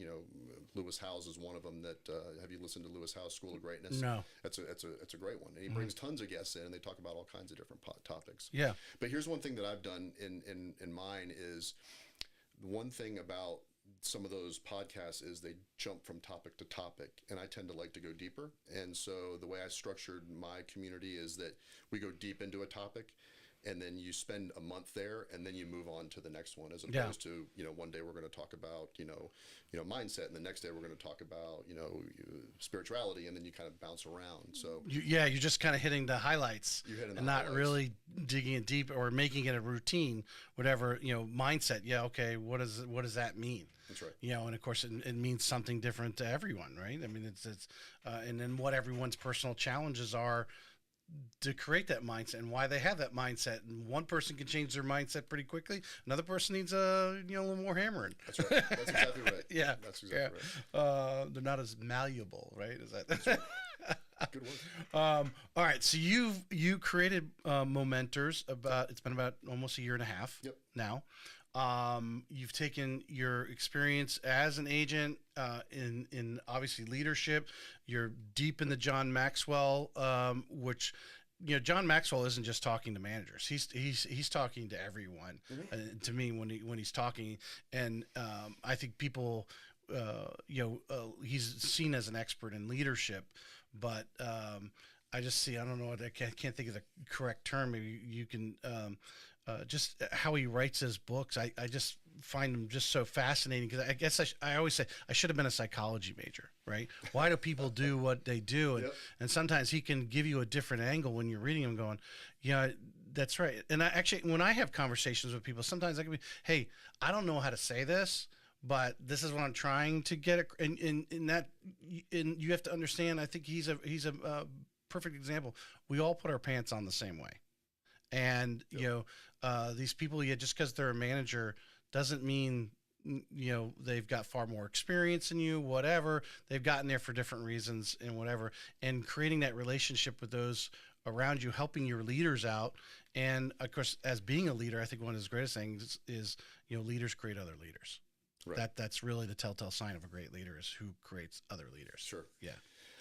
Lewis Howes is one of them. That have you listened to Lewis Howes' School of Greatness? No. That's a great one, and he brings tons of guests in, and they talk about all kinds of different topics. Yeah. But here's one thing that I've done in mine is one thing about some of those podcasts is they jump from topic to topic, and I tend to like to go deeper. And so the way I structured my community is that we go deep into a topic, and then you spend a month there, and then you move on to the next one, as opposed to, one day we're going to talk about, mindset, and the next day we're going to talk about, spirituality, and then you kind of bounce around. So you're just kind of hitting the highlights and not really digging it deep or making it a routine, whatever, mindset. Yeah. Okay. What does that mean? That's right. And of course it means something different to everyone, right? I mean, it's and then what everyone's personal challenges are to create that mindset and why they have that mindset. And one person can change their mindset pretty quickly. Another person needs a little more hammering. That's right. That's exactly right. Yeah. That's exactly right. They're not as malleable, right? Is that? That's right. Good word. All right. So you created Momentors it's been about almost a year and a half now. You've taken your experience as an agent in obviously leadership. You're deep in the John Maxwell, which John Maxwell isn't just talking to managers. He's talking to everyone. To me, when he's talking, and I think people, he's seen as an expert in leadership, but I don't know. I can't think of the correct term. Maybe you can. Just how he writes his books, I just find him just so fascinating, because I guess I always say I should have been a psychology major, right? Why do people do what they do? And sometimes he can give you a different angle when you're reading him going, that's right. And I actually, when I have conversations with people, sometimes I can be, hey, I don't know how to say this, but this is what I'm trying to get. And you have to understand, I think he's a perfect example. We all put our pants on the same way. And, these people, just because they're a manager doesn't mean, they've got far more experience than you, whatever. They've gotten there for different reasons and whatever. And creating that relationship with those around you, helping your leaders out. And, of course, as being a leader, I think one of his greatest things is leaders create other leaders. Right. That's really the telltale sign of a great leader, is who creates other leaders. Sure. Yeah.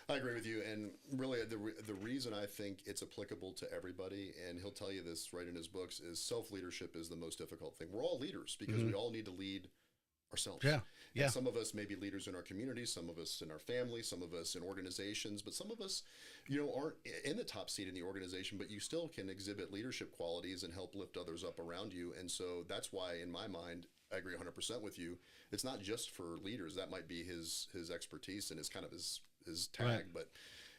I agree with you, and really the reason I think it's applicable to everybody, and he'll tell you this right in his books, is self-leadership is the most difficult thing. We're all leaders because we all need to lead ourselves. Yeah. And some of us may be leaders in our community, some of us in our family, some of us in organizations, but some of us, aren't in the top seat in the organization, but you still can exhibit leadership qualities and help lift others up around you. And so that's why, in my mind, I agree 100% with you. It's not just for leaders. That might be his expertise and his kind of his tag, right. But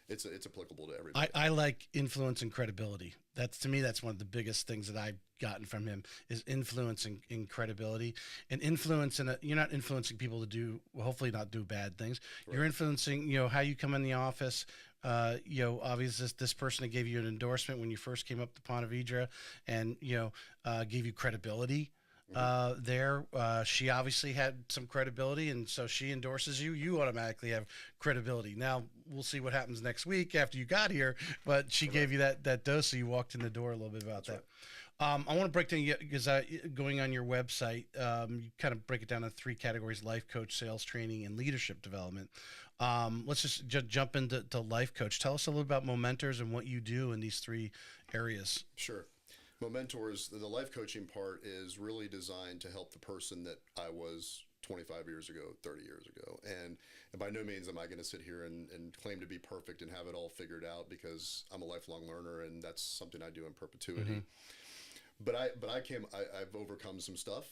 it's applicable to everybody. I like influence and credibility. To me, that's one of the biggest things that I've gotten from him, is influence and credibility. And influence, you're not influencing people to hopefully not do bad things. Right. You're influencing, how you come in the office. Obviously this person that gave you an endorsement when you first came up to Ponte Vedra, and gave you credibility. There, she obviously had some credibility, and so she endorses you. You automatically have credibility. Now we'll see what happens next week after you got here, but she gave you that dose, so you walked in the door. A little bit about that. Right. I want to break down, because going on your website, you kind of break it down into 3 categories: life coach, sales training, and leadership development. Let's just jump into life coach. Tell us a little about Momentors and what you do in these 3 areas. Sure. Momentors, the life coaching part is really designed to help the person that I was 25 years ago, 30 years ago. And by no means am I going to sit here and claim to be perfect and have it all figured out, because I'm a lifelong learner, and that's something I do in perpetuity. But I've overcome some stuff,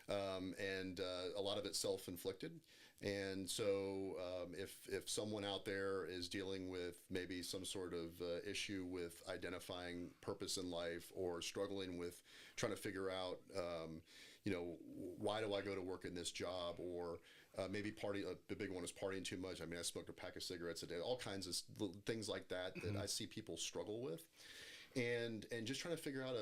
and a lot of it self-inflicted. And so if someone out there is dealing with maybe some sort of issue with identifying purpose in life, or struggling with trying to figure out, why do I go to work in this job, or maybe the big one is partying too much. I mean, I smoked a pack of cigarettes a day, all kinds of things like that I see people struggle with. And just trying to figure out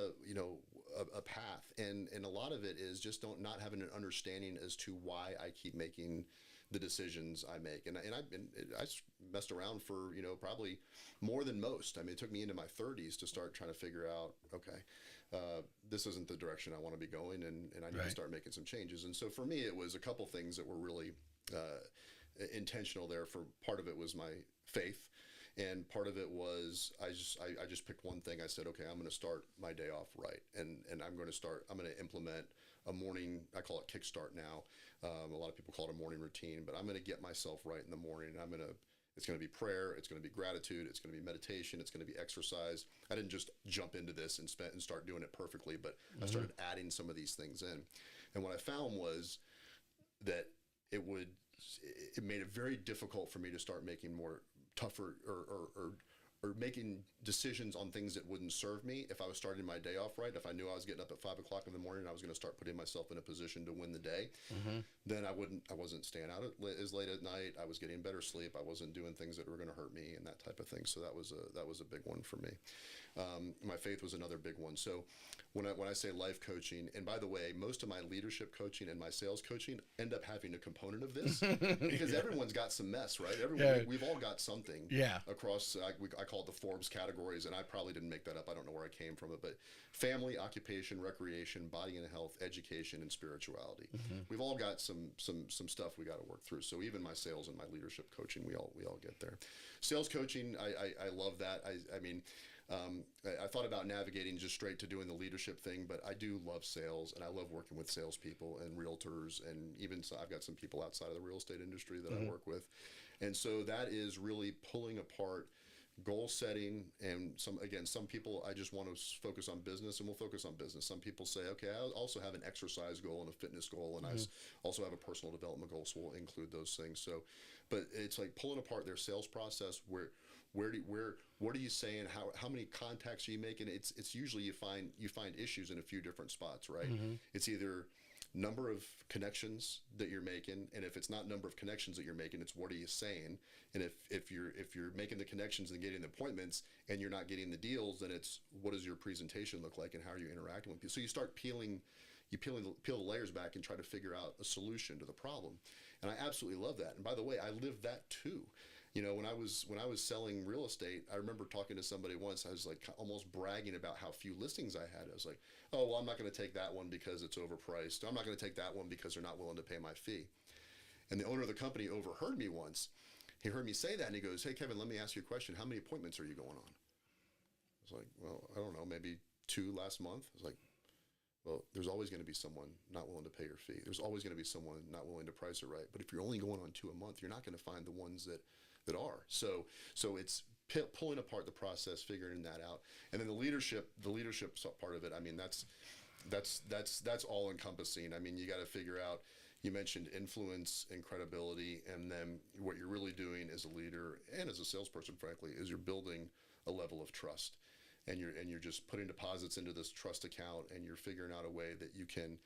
a path, and a lot of it is just not having an understanding as to why I keep making the decisions I make. And I messed around for probably more than most. I mean, it took me into my 30s to start trying to figure out, okay, this isn't the direction I want to be going, and I need to start making some changes. And so for me, it was a couple things that were really intentional there. For part of it was my faith. And part of it was I just picked one thing. I said, okay, I'm going to start my day off right, and I'm going to implement a morning, I call it kickstart now. A lot of people call it a morning routine, but I'm going to get myself right in the morning. It's going to be prayer. It's going to be gratitude. It's going to be meditation. It's going to be exercise. I didn't just jump into this and start doing it perfectly, but I started adding some of these things in. And what I found was that it made it very difficult for me to start making more tougher or making decisions on things that wouldn't serve me if I was starting my day off right. If I knew I was getting up at 5 o'clock in the morning and I was going to start putting myself in a position to win the day, then I wasn't staying out as late at night. I was getting better sleep. I wasn't doing things that were going to hurt me and that type of thing. So that was a big one for me. My faith was another big one. So when I say life coaching, and by the way, most of my leadership coaching and my sales coaching end up having a component of this because everyone's got some mess, right? We've all got something across, I call it the Forbes categories, and I probably didn't make that up. I don't know where I came from it, but family, occupation, recreation, body and health, education, and spirituality. We've all got some stuff we got to work through. So even my sales and my leadership coaching, we all get there. Sales coaching, I love that. I thought about navigating just straight to doing the leadership thing, but I do love sales, and I love working with salespeople and realtors, and even so I've got some people outside of the real estate industry that I work with. And so that is really pulling apart goal setting, and some people, I just want to focus on business, and we'll focus on business. Some people say, okay, I also have an exercise goal and a fitness goal, and I also have a personal development goal, so we'll include those things. So, but it's like pulling apart their sales process. What are you saying? How many contacts are you making? It's usually you find issues in a few different spots, right? It's either number of connections that you're making, and if it's not number of connections that you're making, it's what are you saying? And if you're making the connections and getting the appointments and you're not getting the deals, then it's what does your presentation look like and how are you interacting with people? So you start peel the layers back and try to figure out a solution to the problem. And I absolutely love that. And by the way, I live that too. You know, when I was selling real estate, I remember talking to somebody once. I was like almost bragging about how few listings I had. I was like, oh, well, I'm not going to take that one because it's overpriced. I'm not going to take that one because they're not willing to pay my fee. And the owner of the company overheard me once. He heard me say that, and he goes, hey, Kevin, let me ask you a question. How many appointments are you going on? I was like, well, I don't know, maybe 2 last month. I was like, well, there's always going to be someone not willing to pay your fee. There's always going to be someone not willing to price it right. But if you're only going on 2 a month, you're not going to find the ones that are. So it's pulling apart the process, figuring that out, and then the leadership part of it. I mean, that's all encompassing. I mean, you got to figure out. You mentioned influence and credibility, and then what you're really doing as a leader and as a salesperson, frankly, is you're building a level of trust, and you're just putting deposits into this trust account, and you're figuring out a way that you can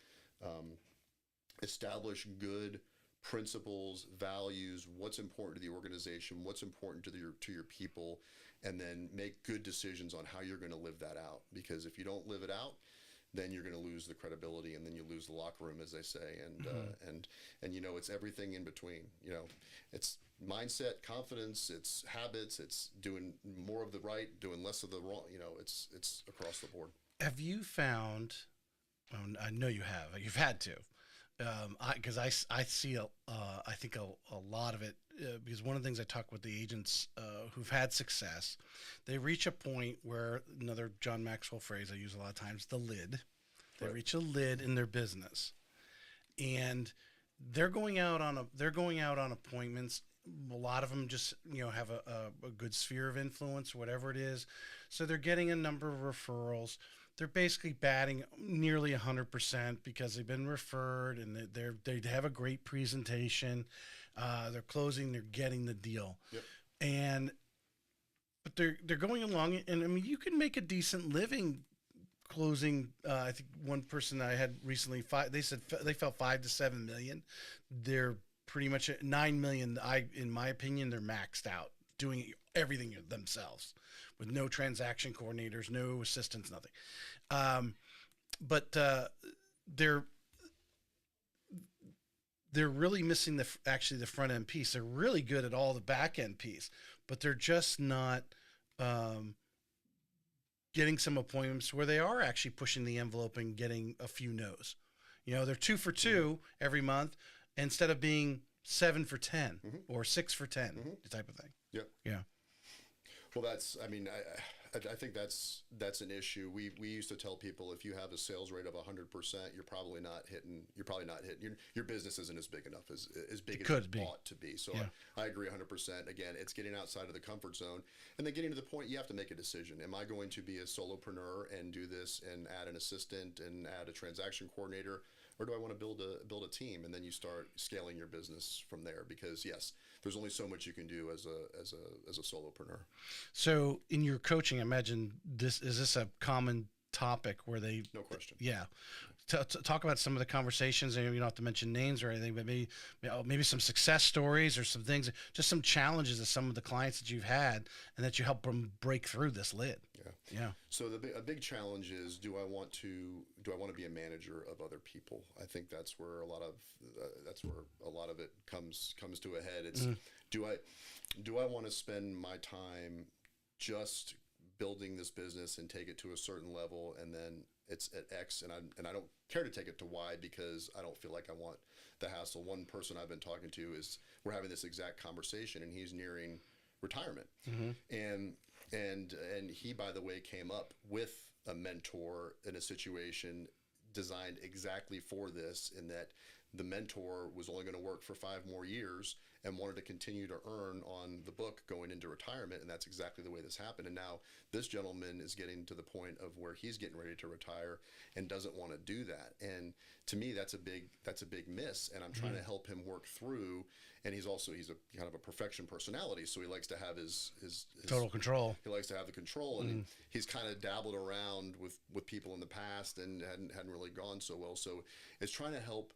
establish good principles, values, what's important to the organization, what's important to your people, and then make good decisions on how you're going to live that out. Because if you don't live it out, then you're going to lose the credibility, and then you lose the locker room, as they say. And you know, it's everything in between. You know, it's mindset, confidence, it's habits, it's doing more of the right, doing less of the wrong. You know, it's across the board. Have you found? I know you have. You've had to. Because I see I think a lot of it because one of the things I talk with the agents who've had success, they reach a point where, another John Maxwell phrase I use a lot of times, the lid. They reach a lid in their business, and they're going out on appointments. A lot of them just have a good sphere of influence, whatever it is. So they're getting a number of referrals. They're basically batting nearly 100% because they've been referred, and they have a great presentation. They're closing, they're getting the deal. Yep. But they're going along, and I mean, you can make a decent living closing. I think one person I had recently, they said they felt 5 to 7 million. They're pretty much at 9 million. In my opinion, they're maxed out, doing everything themselves, with no transaction coordinators, no assistants, nothing. But they're really missing the front end piece. They're really good at all the back end piece, but they're just not getting some appointments where they are actually pushing the envelope and getting a few no's. They're 2 for 2 every month instead of being 7 for 10 or 6 for 10, the type of thing. Yeah. Yeah. Well, that's, I mean, I think that's an issue. We used to tell people if you have a sales rate of 100%, you're probably not hitting. Your business isn't as big enough as big as it ought to be. So Yeah. I agree 100%. Again, it's getting outside of the comfort zone, and then getting to the point you have to make a decision. Am I going to be a solopreneur and do this and add an assistant and add a transaction coordinator, or do I want to build a team? And then you start scaling your business from there, because yes, there's only so much you can do as a solopreneur. So in your coaching, I imagine this a common topic where they, No question. yeah, talk about some of the conversations, and you don't have to mention names or anything, but maybe some success stories or some things, just some challenges of some of the clients that you've had and that you help them break through this lid. Yeah. So a big challenge is, do I want to be a manager of other people? I think that's where a lot of it comes to a head. It's do I want to spend my time just building this business and take it to a certain level, and then it's at X, and I don't care to take it to Y because I don't feel like I want the hassle. One person I've been talking to is, we're having this exact conversation, and he's nearing retirement, and he, by the way, came up with a mentor in a situation designed exactly for this, in that the mentor was only going to work for 5 more years and wanted to continue to earn on the book going into retirement. And that's exactly the way this happened. And now this gentleman is getting to the point of where he's getting ready to retire and doesn't want to do that. And to me, that's a big miss. And I'm trying to help him work through. And he's a kind of a perfection personality, so he likes to have his Total control. He likes to have the control, and he's kind of dabbled around with people in the past and hadn't really gone so well. So it's trying to help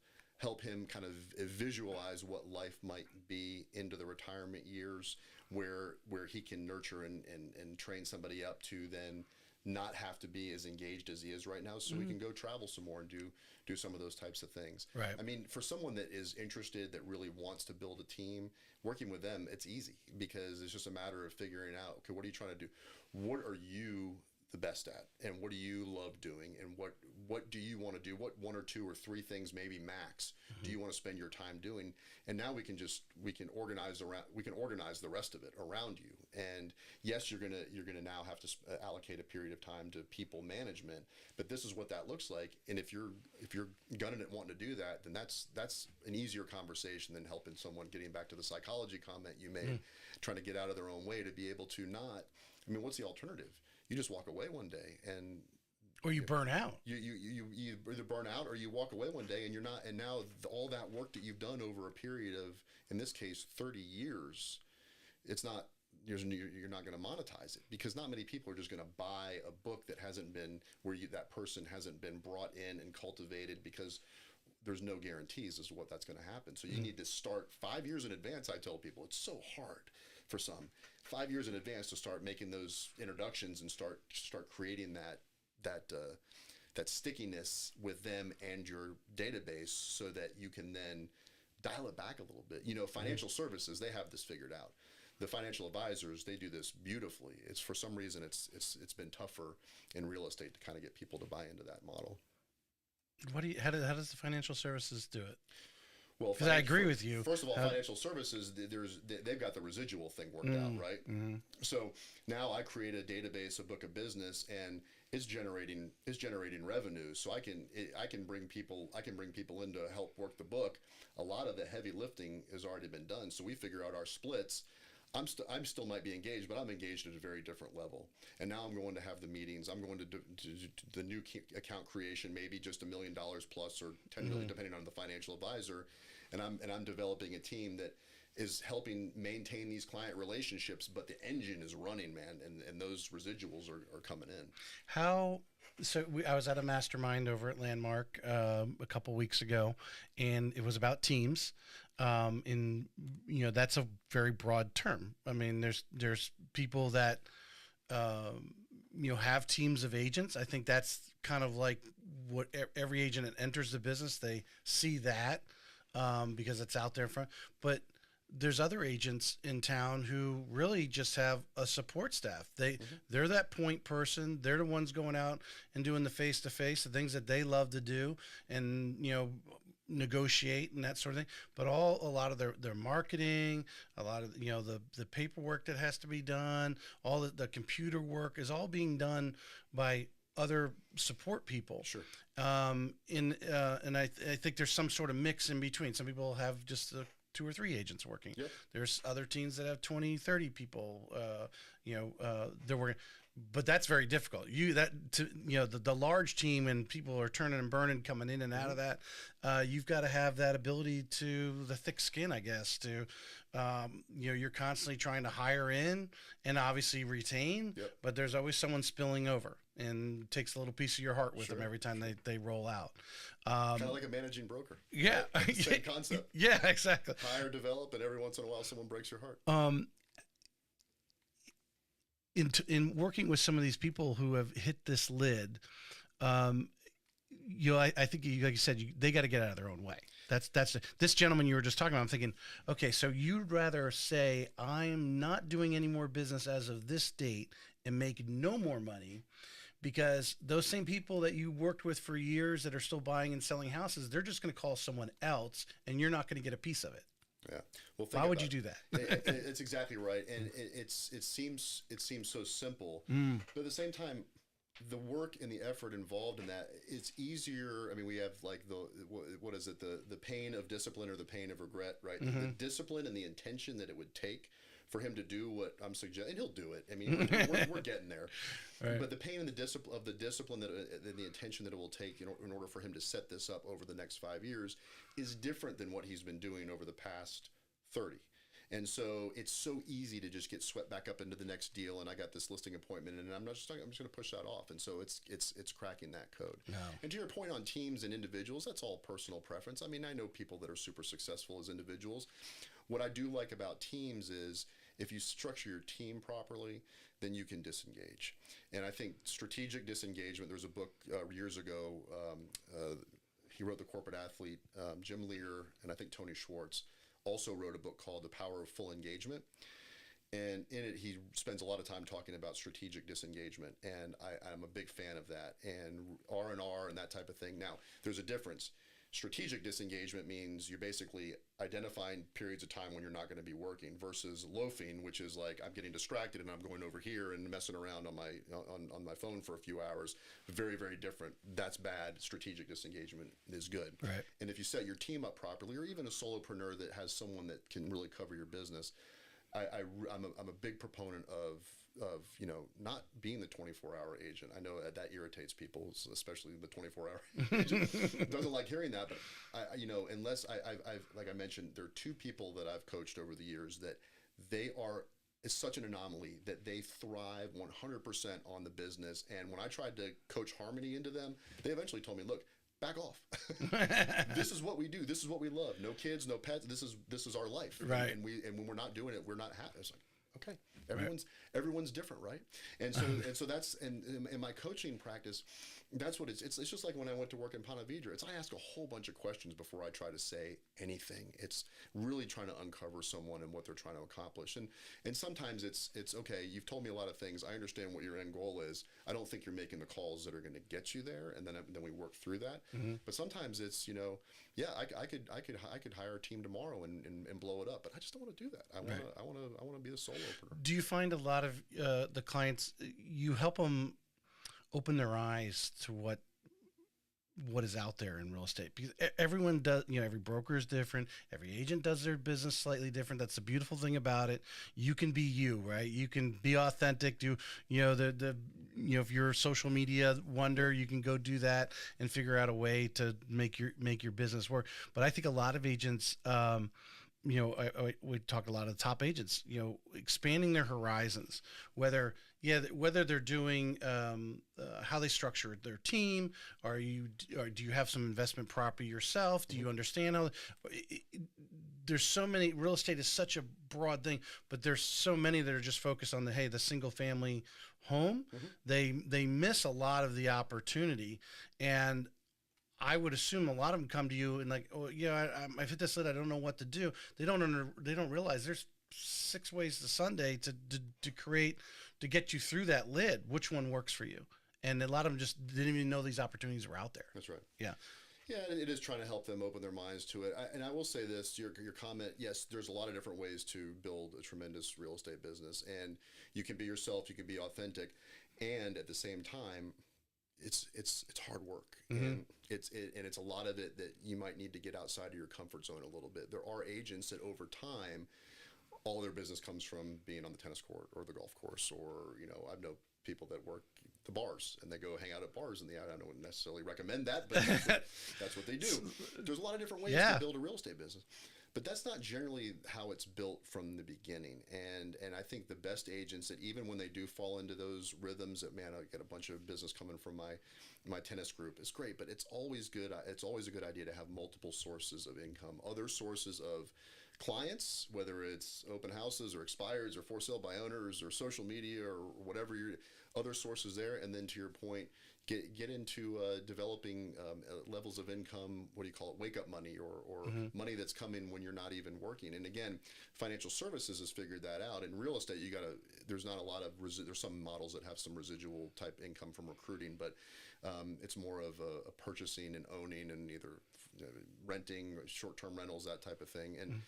him kind of visualize what life might be into the retirement years, where he can nurture and train somebody up to then not have to be as engaged as he is right now, so he can go travel some more and do some of those types of things. Right. I mean, for someone that is interested, that really wants to build a team, working with them, it's easy, because it's just a matter of figuring out, okay, what are you trying to do? What are you the best at, and what do you love doing, and what do you want to do? What 1 or 2 or 3 things, maybe max, do you want to spend your time doing? And now we can organize the rest of it around you. And yes, you're gonna now have to allocate a period of time to people management, but this is what that looks like. And if you're gunning it, wanting to do that, then that's an easier conversation than helping someone, getting back to the psychology comment you made, trying to get out of their own way to be able to not. I mean, what's the alternative? You just walk away one day, or you burn out. You either burn out, or you walk away one day and you're not. And now all that work that you've done over a period of, in this case, 30 years, it's not. You're not going to monetize it, because not many people are just going to buy a book that hasn't been, where that person hasn't been brought in and cultivated, because there's no guarantees as to what that's going to happen. So you need to start 5 years in advance. I tell people it's so hard for some, 5 years in advance, to start making those introductions and start creating that stickiness with them and your database, so that you can then dial it back a little bit. Financial services, they have this figured out. The financial advisors, they do this beautifully. It's, for some reason, it's been tougher in real estate to kind of get people to buy into that model. How does the financial services do it? Well, because I agree with you. First of all, financial services, they've got the residual thing worked out, right? So now I create a database, a book of business, and it's generating revenue. So I can bring people in to help work the book. A lot of the heavy lifting has already been done. So we figure out our splits. I'm still might be engaged, but I'm engaged at a very different level. And now I'm going to have the meetings. I'm going to do the new account creation, maybe just $1 million plus or 10 million, depending on the financial advisor. And I'm developing a team that is helping maintain these client relationships, but the engine is running, man, and those residuals are coming in. I was at a mastermind over at Landmark a couple weeks ago, and it was about teams. That's a very broad term. I mean, there's people that have teams of agents. I think that's kind of like what every agent that enters the business, they see that because it's out there in front. But there's other agents in town who really just have a support staff. They're that point person. They're the ones going out and doing the face-to-face, the things that they love to do. And, negotiate and that sort of thing, but a lot of their marketing, a lot of the paperwork that has to be done, all the computer work is all being done by other support people. Sure. And I think there's some sort of mix in between. Some people have just the 2 or 3 agents working. Yep. There's other teams that have 20, 30 people, they're working, but that's very difficult. The large team and people are turning and burning, coming in and out of that. You've got to have that ability the thick skin, I guess, to, you're constantly trying to hire in and obviously retain, Yep. but there's always someone spilling over and takes a little piece of your heart with Sure. them every time they roll out. Kind of like a managing broker. Yeah. Same concept. Yeah, exactly. Hire, develop, and every once in a while someone breaks your heart. In working with some of these people who have hit this lid, I think like you said, they got to get out of their own way. This gentleman you were just talking about. I'm thinking, okay, so you'd rather say I'm not doing any more business as of this date and make no more money, because those same people that you worked with for years that are still buying and selling houses, they're just going to call someone else, and you're not going to get a piece of it. Yeah. Well, Why would you do that? It's exactly right, and it seems so simple, but at the same time, the work and the effort involved in that, it's easier. I mean, we have like what is it? The pain of discipline or the pain of regret, right? The discipline and the intention that it would take for him to do what I'm suggesting, and he'll do it. I mean, we're getting there. Right. But the pain and the discipline that and the intention that it will take in order for him to set this up over the next 5 years is different than what he's been doing over the past 30. And so it's so easy to just get swept back up into the next deal. And I got this listing appointment, and I'm just going to push that off. And so it's cracking that code. No. And to your point on teams and individuals, that's all personal preference. I mean, I know people that are super successful as individuals. What I do like about teams is if you structure your team properly, then you can disengage. And I think strategic disengagement, there was a book years ago, he wrote The Corporate Athlete, Jim Lear, and I think Tony Schwartz also wrote a book called The Power of Full Engagement. And in it, he spends a lot of time talking about strategic disengagement. And I'm a big fan of that. And R&R and that type of thing. Now, there's a difference. Strategic disengagement means you're basically identifying periods of time when you're not going to be working, versus loafing, which is like I'm getting distracted and I'm going over here and messing around on my phone for a few hours. Very, very different. That's bad. Strategic disengagement is good. Right. And if you set your team up properly, or even a solopreneur that has someone that can really cover your business, I'm a big proponent of not being the 24-hour agent. I know that irritates people, especially the 24-hour agent. Doesn't like hearing that, but unless I've like I mentioned, there are 2 people that I've coached over the years that it's such an anomaly that they thrive 100% on the business. And when I tried to coach harmony into them, they eventually told me, look, back off. This is what we do. This is what we love. No kids, no pets. This is our life. Right. And when we're not doing it, we're not happy. It's like, okay, everyone's different, right? And so that's in my coaching practice, that's what it's just like when I went to work in Ponte Vedra. I ask a whole bunch of questions before I try to say anything. It's really trying to uncover someone and what they're trying to accomplish. And sometimes it's okay, you've told me a lot of things. I understand what your end goal is. I don't think you're making the calls that are going to get you there, and then we work through that. Mm-hmm. But sometimes it's I could hire a team tomorrow and blow it up, but I just don't want to do that. I want to be the solopreneur. Do you find a lot of the clients, you help them open their eyes to what is out there in real estate? Because everyone does, every broker is different. Every agent does their business slightly different. That's the beautiful thing about it. You can be you, right? You can be authentic. If you're a social media wonder, you can go do that and figure out a way to make your business work. But I think a lot of agents, we talk a lot of the top agents, expanding their horizons, whether they're doing how they structure their team, or do you have some investment property yourself? Do you understand how? There's so many. Real estate is such a broad thing, but there's so many that are just focused on the single family home. Mm-hmm. They miss a lot of the opportunity, and I would assume a lot of them come to you and like, oh yeah, I've hit this lid. I don't know what to do. They don't realize there's 6 ways to Sunday to get you through that lid. Which one works for you? And a lot of them just didn't even know these opportunities were out there. That's right. Yeah. Yeah, and it is trying to help them open their minds to it. And I will say this: your comment. Yes, there's a lot of different ways to build a tremendous real estate business, and you can be yourself, you can be authentic, and at the same time, it's hard work, and it's a lot of it that you might need to get outside of your comfort zone a little bit. There are agents that over time, all their business comes from being on the tennis court or the golf course, or I know people that work the bars and they go hang out at bars in the I don't necessarily recommend that, but that's what they do. There's a lot of different ways to build a real estate business, but that's not generally how it's built from the beginning. And I think the best agents that even when they do fall into those rhythms that, man, I get a bunch of business coming from my tennis group, it's great, but it's always good. It's always a good idea to have multiple sources of income, other sources of clients, whether it's open houses or expires or for sale by owners or social media or whatever your other sources there. And then to your point, get into developing levels of income. What do you call it? Wake up money or money that's coming when you're not even working. And again, financial services has figured that out. In real estate, there's not a lot of there's some models that have some residual type income from recruiting, but it's more of a purchasing and owning and either renting, short-term rentals, that type of thing, and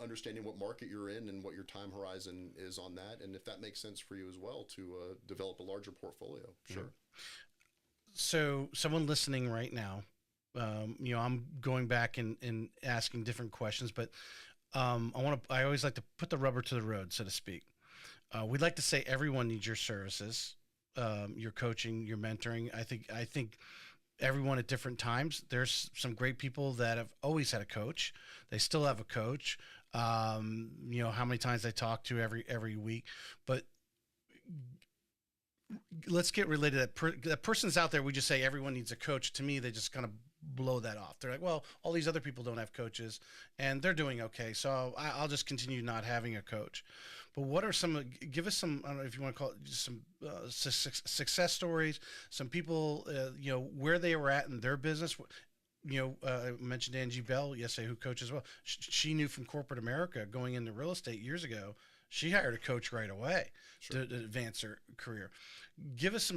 understanding what market you're in and what your time horizon is on that, and if that makes sense for you as well to develop a larger portfolio. Sure. So someone listening right now, I'm going back and asking different questions, but I always like to put the rubber to the road, so to speak. We'd like to say everyone needs your services, your coaching, your mentoring. I think everyone at different times. There's some great people that have always had a coach. They still have a coach. How many times they talk to every week, but let's get related. That person's out there. We just say everyone needs a coach. To me, they just kind of blow that off. They're like, well, all these other people don't have coaches and they're doing okay, so I'll just continue not having a coach. But what are give us some, I don't know if you want to call it, just some success stories, some people, where they were at in their business. I mentioned Angie Bell yesterday, who coaches well. She knew from corporate America going into real estate years ago, she hired a coach right away to advance her career. Give us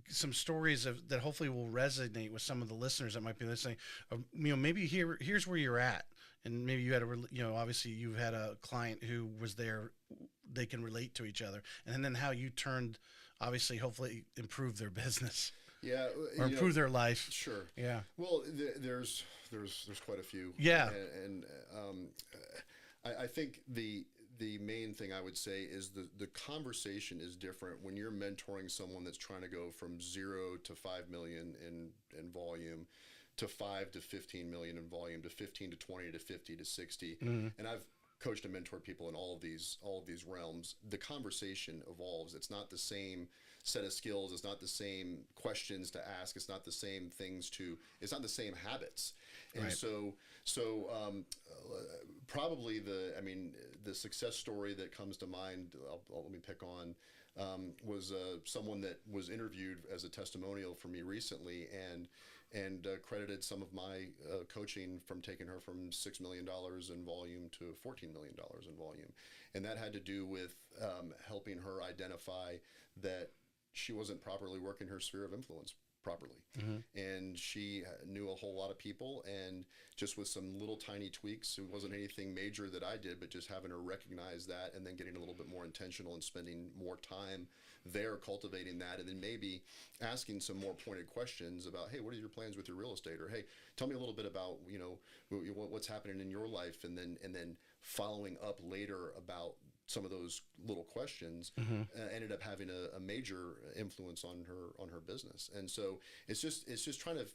some stories that hopefully will resonate with some of the listeners that might be listening. Maybe here's where you're at, and maybe you had obviously you've had a client who was there. They can relate to each other, and then how you turned, obviously, hopefully improve their business. Yeah, or improve their life. Sure. Yeah. Well, there's quite a few. Yeah. And I think the main thing I would say is the conversation is different when you're mentoring someone that's trying to go from 0 to 5 million in volume, to 5 to 15 million in volume, to 15 to 20 to 50 to 60. And I've coached and mentored people in all of these realms. The conversation evolves. It's not the same set of skills. It's not the same questions to ask. It's not the same it's not the same habits. And right. so probably the success story that comes to mind, let me pick on, was someone that was interviewed as a testimonial for me recently, and credited some of my coaching from taking her from $6 million in volume to $14 million in volume. And that had to do with helping her identify that she wasn't properly working her sphere of influence properly. And she knew a whole lot of people, and just with some little tiny tweaks, it wasn't anything major that I did, but just having her recognize that, and then getting a little bit more intentional and spending more time there cultivating that, and then maybe asking some more pointed questions about, hey, what are your plans with your real estate? Or, hey, tell me a little bit about what's happening in your life, and then following up later about some of those little questions ended up having a major influence on her business. And so it's just trying to,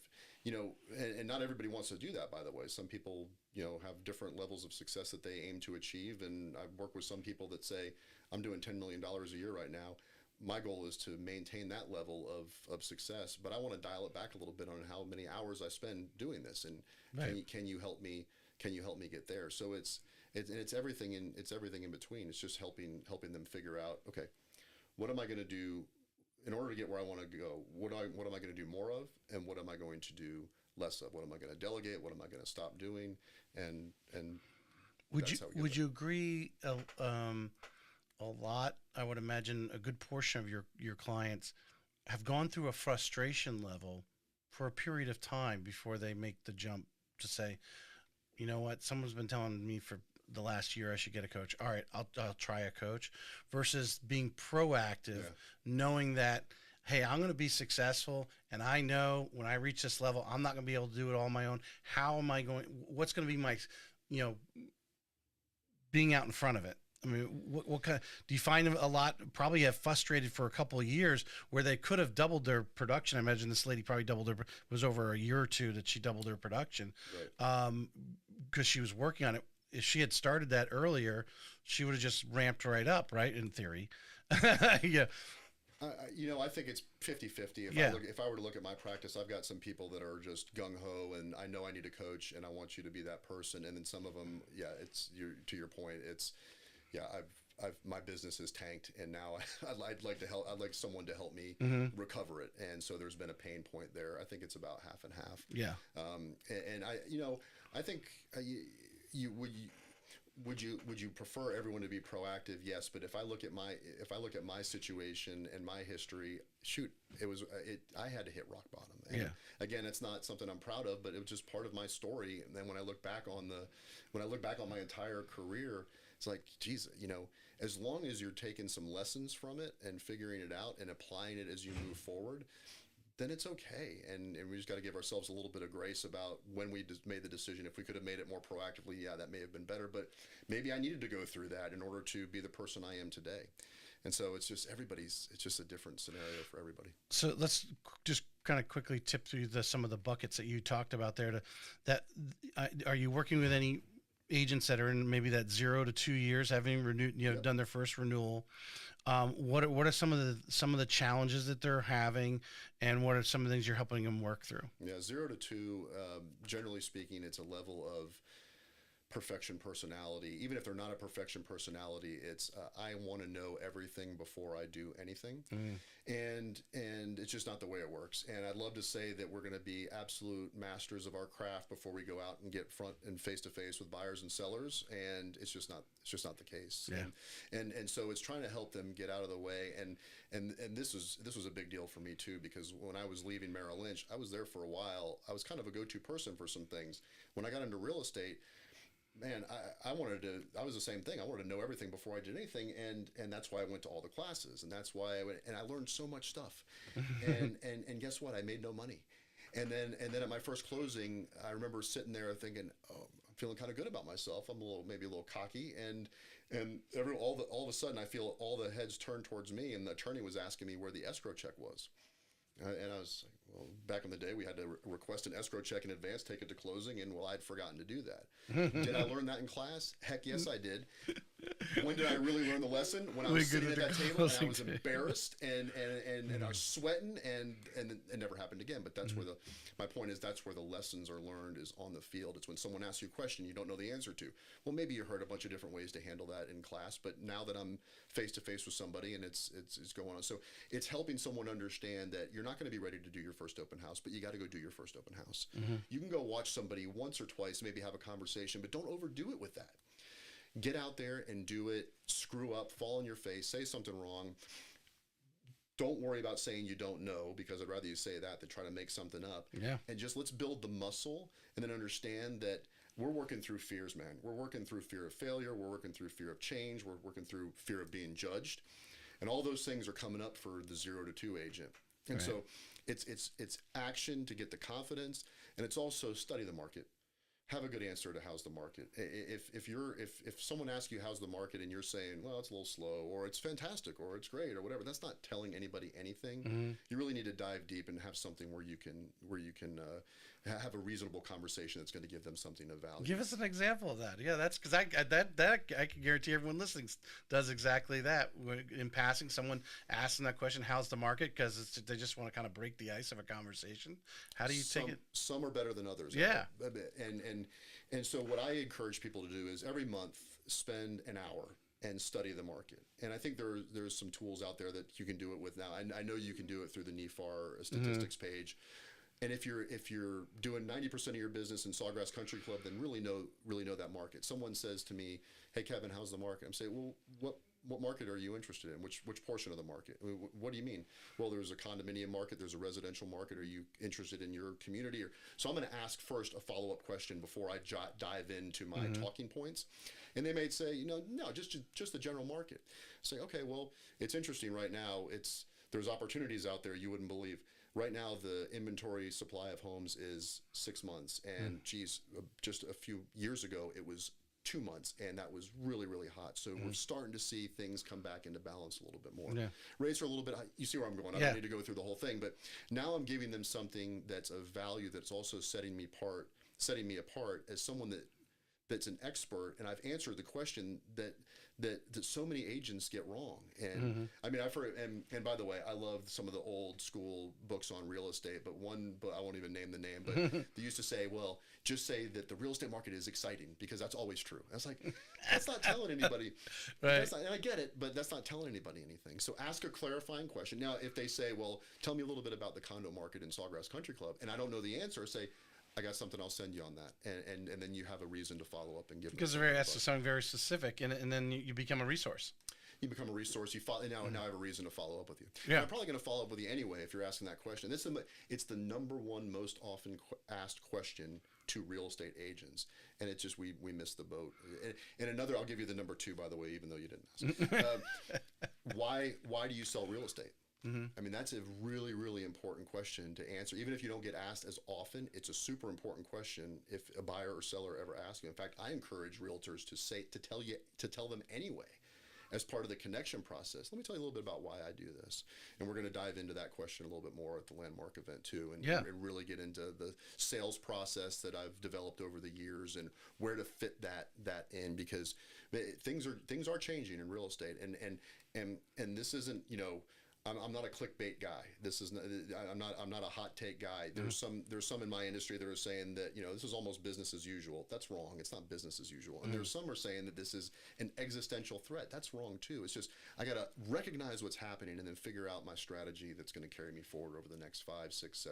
and not everybody wants to do that, by the way. Some people, have different levels of success that they aim to achieve. And I've worked with some people that say, I'm doing $10 million a year right now. My goal is to maintain that level of success, but I want to dial it back a little bit on how many hours I spend doing this. And right. Can you help me get there? So it's everything in between. It's just helping them figure out, okay, what am I going to do in order to get where I want to go? What am I going to do more of, and what am I going to do less of? What am I going to delegate? What am I going to stop doing? And would you agree? A lot, I would imagine, a good portion of your clients have gone through a frustration level for a period of time before they make the jump to say, you know what, someone's been telling me for the last year I should get a coach. All right, I'll try a coach, versus being proactive, knowing that, hey, I'm going to be successful, and I know when I reach this level, I'm not going to be able to do it all on my own. How am I going? What's going to be my, you know, being out in front of it? I mean, what kind of, do you find a lot probably have frustrated for a couple of years where they could have doubled their production? I imagine this lady probably doubled her, was over a year or two that she doubled her production, because she was working on it. If she had started that earlier, she would have just ramped right up, right? In theory. Yeah. I think it's 50-50. If I were to look at my practice, I've got some people that are just gung-ho, and I know I need a coach, and I want you to be that person. And then some of them, to your point, my business is tanked, and now I'd like to help. I'd like someone to help me recover it, and so there's been a pain point there. I think it's about half and half. Yeah. I think would you prefer everyone to be proactive? Yes, but if I look at my situation and my history, I had to hit rock bottom. And again, it's not something I'm proud of, but it was just part of my story. And then when I look back on my entire career, it's like, geez, as long as you're taking some lessons from it and figuring it out and applying it as you move forward, then it's okay. And we just got to give ourselves a little bit of grace about when we made the decision. If we could have made it more proactively, that may have been better, but maybe I needed to go through that in order to be the person I am today. And so it's just a different scenario for everybody. So let's just kind of quickly tip through some of the buckets that you talked about there. Are you working with any agents that are in maybe that 0 to 2 years, having renewed, done their first renewal? What are some of the challenges that they're having, and what are some of the things you're helping them work through? 0 to 2, generally speaking, it's a level of perfection personality. Even if they're not a perfection personality, it's I want to know everything before I do anything, and it's just not the way it works. And I'd love to say that we're going to be absolute masters of our craft before we go out and get front and face to face with buyers and sellers, and it's just not the case. And so it's trying to help them get out of the way. And this was a big deal for me too, because when I was leaving Merrill Lynch, I was there for a while. I was kind of a go-to person for some things. When I got into real estate, man, I was the same thing. I wanted to know everything before I did anything, and that's why I went to all the classes, and that's why I learned so much stuff. and guess what? I made no money. And then at my first closing, I remember sitting there thinking, oh, I'm feeling kind of good about myself. I'm maybe a little cocky, and all of a sudden I feel all the heads turned towards me, and the attorney was asking me where the escrow check was. And I was like, well, back in the day, we had to request an escrow check in advance, take it to closing, and I'd forgotten to do that. Did I learn that in class? Heck yes, I did. When did I really learn the lesson? When I was sitting at that table and I was embarrassed and I was sweating, and it never happened again. But that's where my point is, that's where the lessons are learned, is on the field. It's when someone asks you a question you don't know the answer to. Well, maybe you heard a bunch of different ways to handle that in class, but now that I'm face to face with somebody and it's going on, so it's helping someone understand that you're not going to be ready to do your first open house, but you got to go do your first open house. You can go watch somebody once or twice, maybe have a conversation, but don't overdo it with that. Get out there and do it. Screw up, fall on your face, say something wrong. Don't worry about saying you don't know, because I'd rather you say that than try to make something up. And just let's build the muscle, and then understand that we're working through fears, man. We're working through fear of failure. We're working through fear of change. We're working through fear of being judged. And all those things are coming up for the 0 to 2 agent. And so it's action to get the confidence, and it's also study the market. Have a good answer to how's the market. If someone asks you how's the market and you're saying, well, it's a little slow, or it's fantastic, or it's great, or whatever, that's not telling anybody anything. You really need to dive deep and have something where you can have a reasonable conversation that's going to give them something of value. Give us an example of that. Yeah, that's because I can guarantee everyone listening does exactly that. In passing, someone asking that question, how's the market? Because they just want to kind of break the ice of a conversation. How do you take it? Some are better than others. Yeah. And so what I encourage people to do is every month spend an hour and study the market. And I think there's some tools out there that you can do it with now. I know you can do it through the NEFAR statistics page. And if you're doing 90% of your business in Sawgrass Country Club, then really know that market. Someone says to me, "Hey Kevin, how's the market?" I'm saying, "Well, what market are you interested in? Which portion of the market? I mean, what do you mean? Well, there's a condominium market, there's a residential market. Are you interested in your community? So I'm going to ask first a follow-up question before I dive into my talking points. And they may say, no, just the general market. Say, okay, well, it's interesting right now. There's opportunities out there you wouldn't believe. Right now, the inventory supply of homes is 6 months, and geez, just a few years ago, it was 2 months, and that was really, really hot. So we're starting to see things come back into balance a little bit more. Yeah. Rates are a little bit high. You see where I'm going. I don't need to go through the whole thing, but now I'm giving them something that's of value that's also setting me apart as someone that's an expert, and I've answered the question that so many agents get wrong. And I mean, I've heard, and by the way, I love some of the old school books on real estate, but one book, I won't even name the name, but they used to say, well, just say that the real estate market is exciting because that's always true. I was like, that's not telling anybody. Right. And I get it, but that's not telling anybody anything. So ask a clarifying question. Now, if they say, well, tell me a little bit about the condo market in Sawgrass Country Club, and I don't know the answer, say, I got something, I'll send you on that. And then you have a reason to follow up and give. Because they're asked to sound very specific, and then you become a resource. You become a resource. You follow, now I have a reason to follow up with you. Yeah. And I'm probably going to follow up with you anyway if you're asking that question. It's the number one most often asked question to real estate agents. And it's just we missed the boat. And another, I'll give you the number 2, by the way, even though you didn't ask. Why do you sell real estate? I mean, that's a really, really important question to answer. Even if you don't get asked as often, it's a super important question if a buyer or seller ever asks you. In fact, I encourage realtors to tell them anyway as part of the connection process. Let me tell you a little bit about why I do this. And we're going to dive into that question a little bit more at the Landmark event too, and really get into the sales process that I've developed over the years and where to fit that in, because things are changing in real estate, and this isn't, I'm not a clickbait guy. I'm not a hot take guy. There's some in my industry that are saying that this is almost business as usual. That's wrong. It's not business as usual. And there's some are saying that this is an existential threat. That's wrong too. It's just I gotta recognize what's happening and then figure out my strategy that's going to carry me forward over the next 5, 6,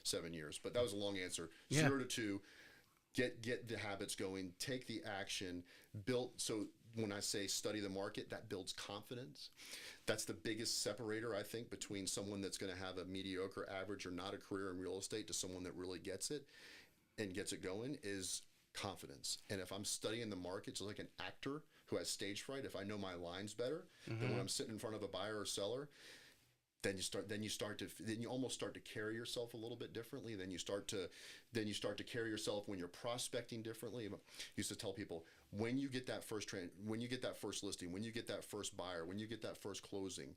7 years. But that was a long answer. 0 to 2. Get the habits going. Take the action. Build. So when I say study the market, that builds confidence. That's the biggest separator, I think, between someone that's going to have a mediocre, average, or not a career in real estate to someone that really gets it and gets it going, is confidence. And if I'm studying the market, just like an actor who has stage fright, if I know my lines better, then when I'm sitting in front of a buyer or seller, then you almost start to carry yourself a little bit differently. Then you start to carry yourself when you're prospecting differently. I used to tell people, when you get that first when you get that first listing, when you get that first buyer, when you get that first closing,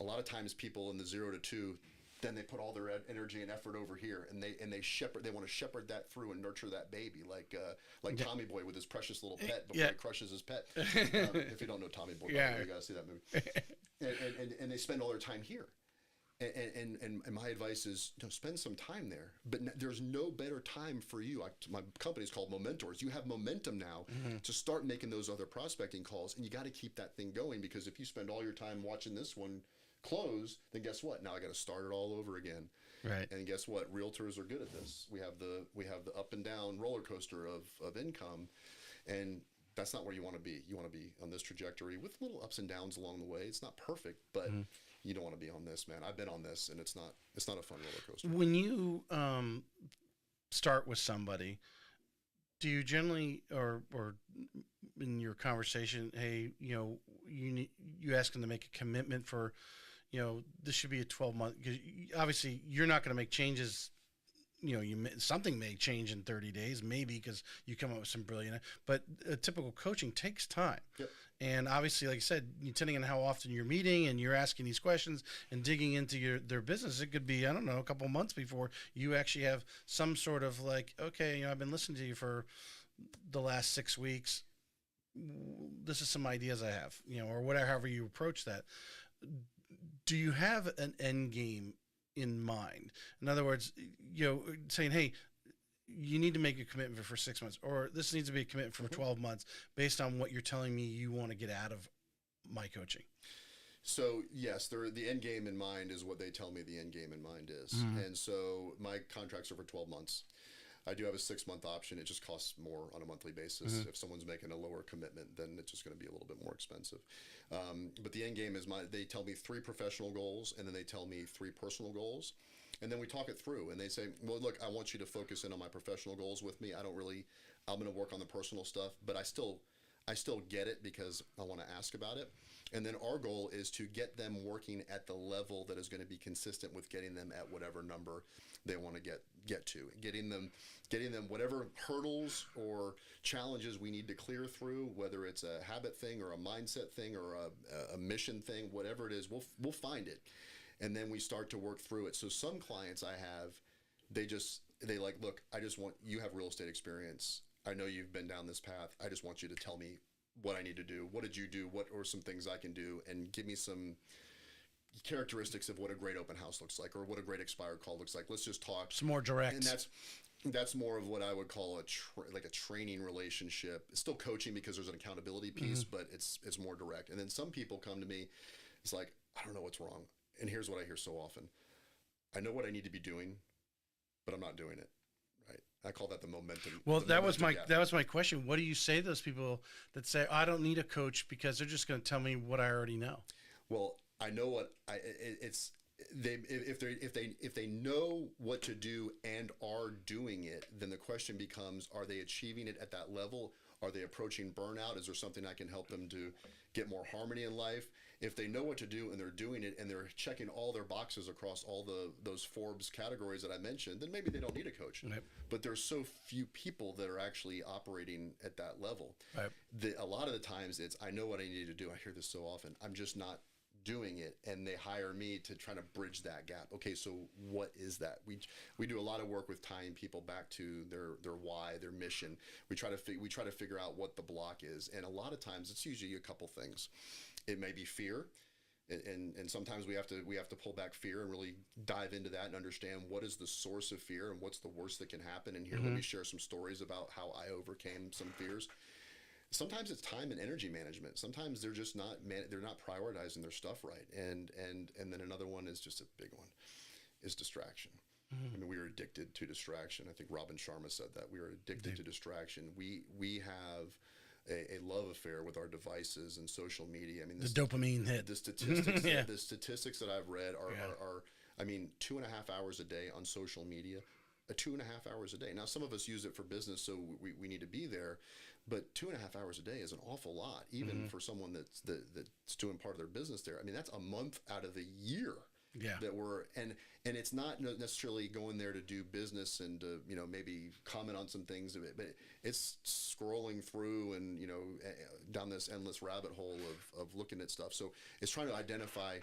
a lot of times people in the 0 to 2, then they put all their energy and effort over here, and they want to shepherd that through and nurture that baby, like Tommy Boy with his precious little pet before he crushes his pet. If you don't know Tommy Boy, you gotta see that movie. And they spend all their time here. And my advice is, spend some time there. But there's no better time for you. My company is called Momentors. You have momentum now to start making those other prospecting calls, and you got to keep that thing going, because if you spend all your time watching this one close, then guess what? Now I got to start it all over again. Right. And guess what? Realtors are good at this. We have the up and down roller coaster of income, and that's not where you want to be. You want to be on this trajectory with little ups and downs along the way. It's not perfect, but you don't want to be on this, man. I've been on this, and it's not a fun roller coaster. When you start with somebody, do you generally, or in your conversation, hey, you ask them to make a commitment for, this should be a 12-month, because obviously you're not going to make changes. Something may change in 30 days, maybe, because you come up with some brilliant, but a typical coaching takes time. Yep. And obviously, like you said, depending on how often you're meeting and you're asking these questions and digging into their business, it could be, I don't know, a couple months before you actually have some sort of like, okay, I've been listening to you for the last 6 weeks. This is some ideas I have, or whatever, however you approach that. Do you have an end game in mind? In other words, saying, hey, you need to make a commitment for 6 months, or this needs to be a commitment for 12 months based on what you're telling me you want to get out of my coaching. So yes, the end game in mind is what they tell me the end game in mind is. And so my contracts are for 12 months. I do have a 6-month option. It just costs more on a monthly basis. If someone's making a lower commitment, then it's just going to be a little bit more expensive. But the end game is they tell me 3 professional goals, and then they tell me 3 personal goals. And then we talk it through, and they say, well, look, I want you to focus in on my professional goals with me. I'm going to work on the personal stuff, but I still get it because I want to ask about it. And then our goal is to get them working at the level that is going to be consistent with getting them at whatever number they want to get to, getting them whatever hurdles or challenges we need to clear through, whether it's a habit thing or a mindset thing or a mission thing, whatever it is, we'll find it. And then we start to work through it. So some clients I have, they like, look, I just want, you have real estate experience. I know you've been down this path. I just want you to tell me what I need to do. What did you do? What are some things I can do? And give me some characteristics of what a great open house looks like or what a great expired call looks like. Let's just talk. It's more direct. And that's more of what I would call a training relationship. It's still coaching because there's an accountability piece, but it's more direct. And then some people come to me, it's like, I don't know what's wrong. And here's what I hear so often. I know what I need to be doing, but I'm not doing it. Right. I call that the momentum. Well, that was my question. What do you say to those people that say, I don't need a coach because they're just going to tell me what I already know? Well, I know what if they know what to do and are doing it, then the question becomes, are they achieving it at that level? Are they approaching burnout? Is there something I can help them to get more harmony in life? If they know what to do and they're doing it and they're checking all their boxes across all those Forbes categories that I mentioned, then maybe they don't need a coach. Right. But there's so few people that are actually operating at that level. Right. A lot of the times it's, I know what I need to do. I hear this so often. I'm just not doing it, and they hire me to try to bridge that gap. Okay, so what is that? We do a lot of work with tying people back to their why, their mission. We try to figure out what the block is, and a lot of times it's usually a couple things. It may be fear, and sometimes we have to pull back fear and really dive into that and understand what is the source of fear and what's the worst that can happen. And here, let me share some stories about how I overcame some fears. Sometimes it's time and energy management. Sometimes they're just not prioritizing their stuff right. And then another one is just a big one, is distraction. I mean, we are addicted to distraction. I think Robin Sharma said that. We are addicted to distraction. We have a love affair with our devices and social media. I mean, the dopamine hit. The statistics, the statistics that I've read are I mean, 2.5 hours a day on social media. 2.5 hours a day. Now, some of us use it for business, so we need to be there. But 2.5 hours a day is an awful lot, even for someone that's doing part of their business there. I mean, that's a month out of the year that we're and it's not necessarily going there to do business and to maybe comment on some things of it, but it's scrolling through and down this endless rabbit hole of looking at stuff. So it's trying to identify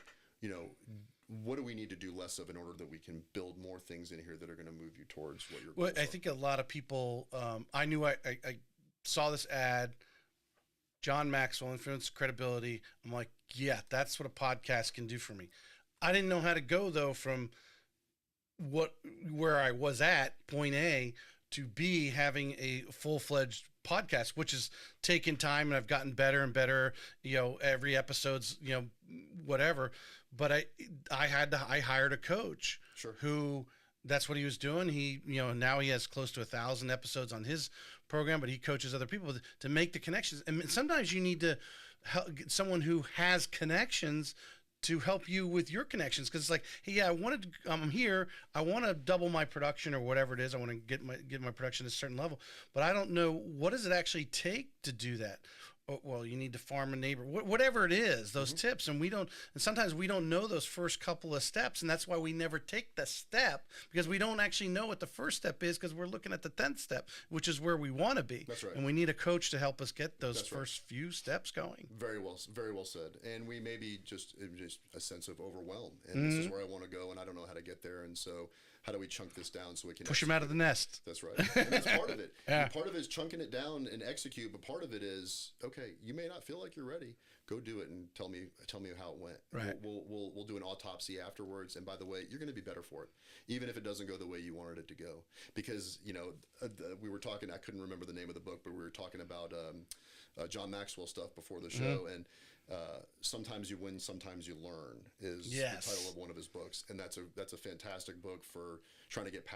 what do we need to do less of in order that we can build more things in here that are going to move you towards what you're. Well, I think a lot of people. I knew I saw this ad, John Maxwell, Influence Credibility. I'm like, yeah, that's what a podcast can do for me. I didn't know how to go though from where I was at point A to B, having a full-fledged podcast, which has taken time, and I've gotten better and better. Every episode's whatever. But I hired a coach who. That's what he was doing. He, now he has close to 1,000 episodes on his program, but he coaches other people to make the connections. And sometimes you need to get someone who has connections to help you with your connections. Cause it's like, hey, I'm here. I want to double my production or whatever it is. I want to get my production to a certain level, but I don't know, what does it actually take to do that? Well, you need to farm a neighbor, whatever it is, those tips. And sometimes we don't know those first couple of steps. And that's why we never take the step, because we don't actually know what the first step is, because we're looking at the 10th step, which is where we want to be. That's right. And we need a coach to help us get those first few steps going. Very well said. And we may be just a sense of overwhelm. And this is where I want to go, and I don't know how to get there. And so how do we chunk this down so we can push them out of the nest? That's right. And that's part of it. Part of it is chunking it down and execute, but part of it is, okay, you may not feel like you're ready, go do it and tell me how it went. Right. We'll do an autopsy afterwards. And by the way, you're going to be better for it, even if it doesn't go the way you wanted it to go. Because we were talking. I couldn't remember the name of the book, but we were talking about John Maxwell stuff before the show, and sometimes you win, sometimes you learn is the title of one of his books, and that's a fantastic book for trying to get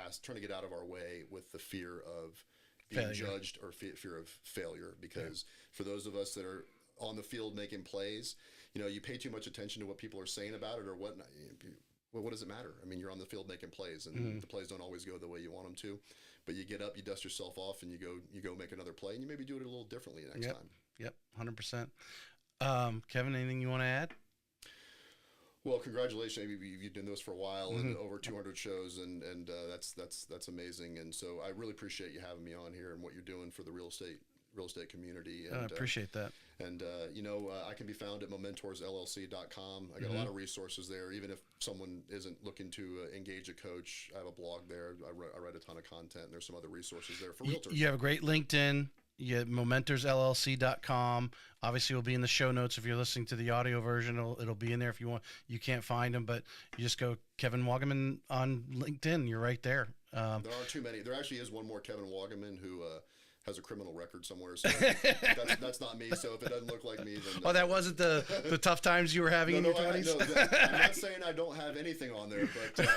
out of our way with the fear of being judged or fear of failure. Because for those of us that are on the field making plays, you pay too much attention to what people are saying about it or whatnot. Well, what does it matter? I mean, you're on the field making plays, and the plays don't always go the way you want them to. But you get up, you dust yourself off, and you go make another play, and you maybe do it a little differently next time. Yep, 100%. Kevin, anything you want to add? Well, congratulations. You've done this for a while and over 200 shows, and that's amazing. And so I really appreciate you having me on here and what you're doing for the real estate community. And, I appreciate that. And I can be found at momentorsllc.com. I got a lot of resources there. Even if someone isn't looking to engage a coach, I have a blog there. I write a ton of content, and there's some other resources there for realtors. You have a great LinkedIn. You have momentorsllc.com. Obviously, it'll be in the show notes. If you're listening to the audio version, it'll be in there if you want. You can't find them, but you just go Kevin Waugaman on LinkedIn. You're right there. There aren't too many. There actually is one more Kevin Waugaman who has a criminal record somewhere. So that's not me. So if it doesn't look like me, then that wasn't the tough times you were having in your 20s? I'm not saying I don't have anything on there, but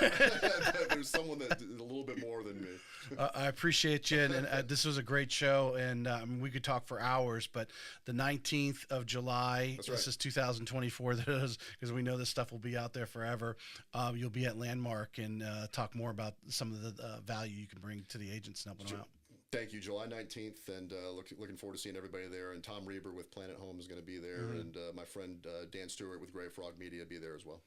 there's someone that did a little bit more than me. I appreciate you, and this was a great show, and we could talk for hours, but the 19th of July, this is 2024, because we know this stuff will be out there forever. You'll be at Landmark and talk more about some of the value you can bring to the agents and helping them out. Thank you, July 19th, and looking forward to seeing everybody there. And Tom Reber with Planet Home is going to be there, and my friend Dan Stewart with Gray Frog Media be there as well.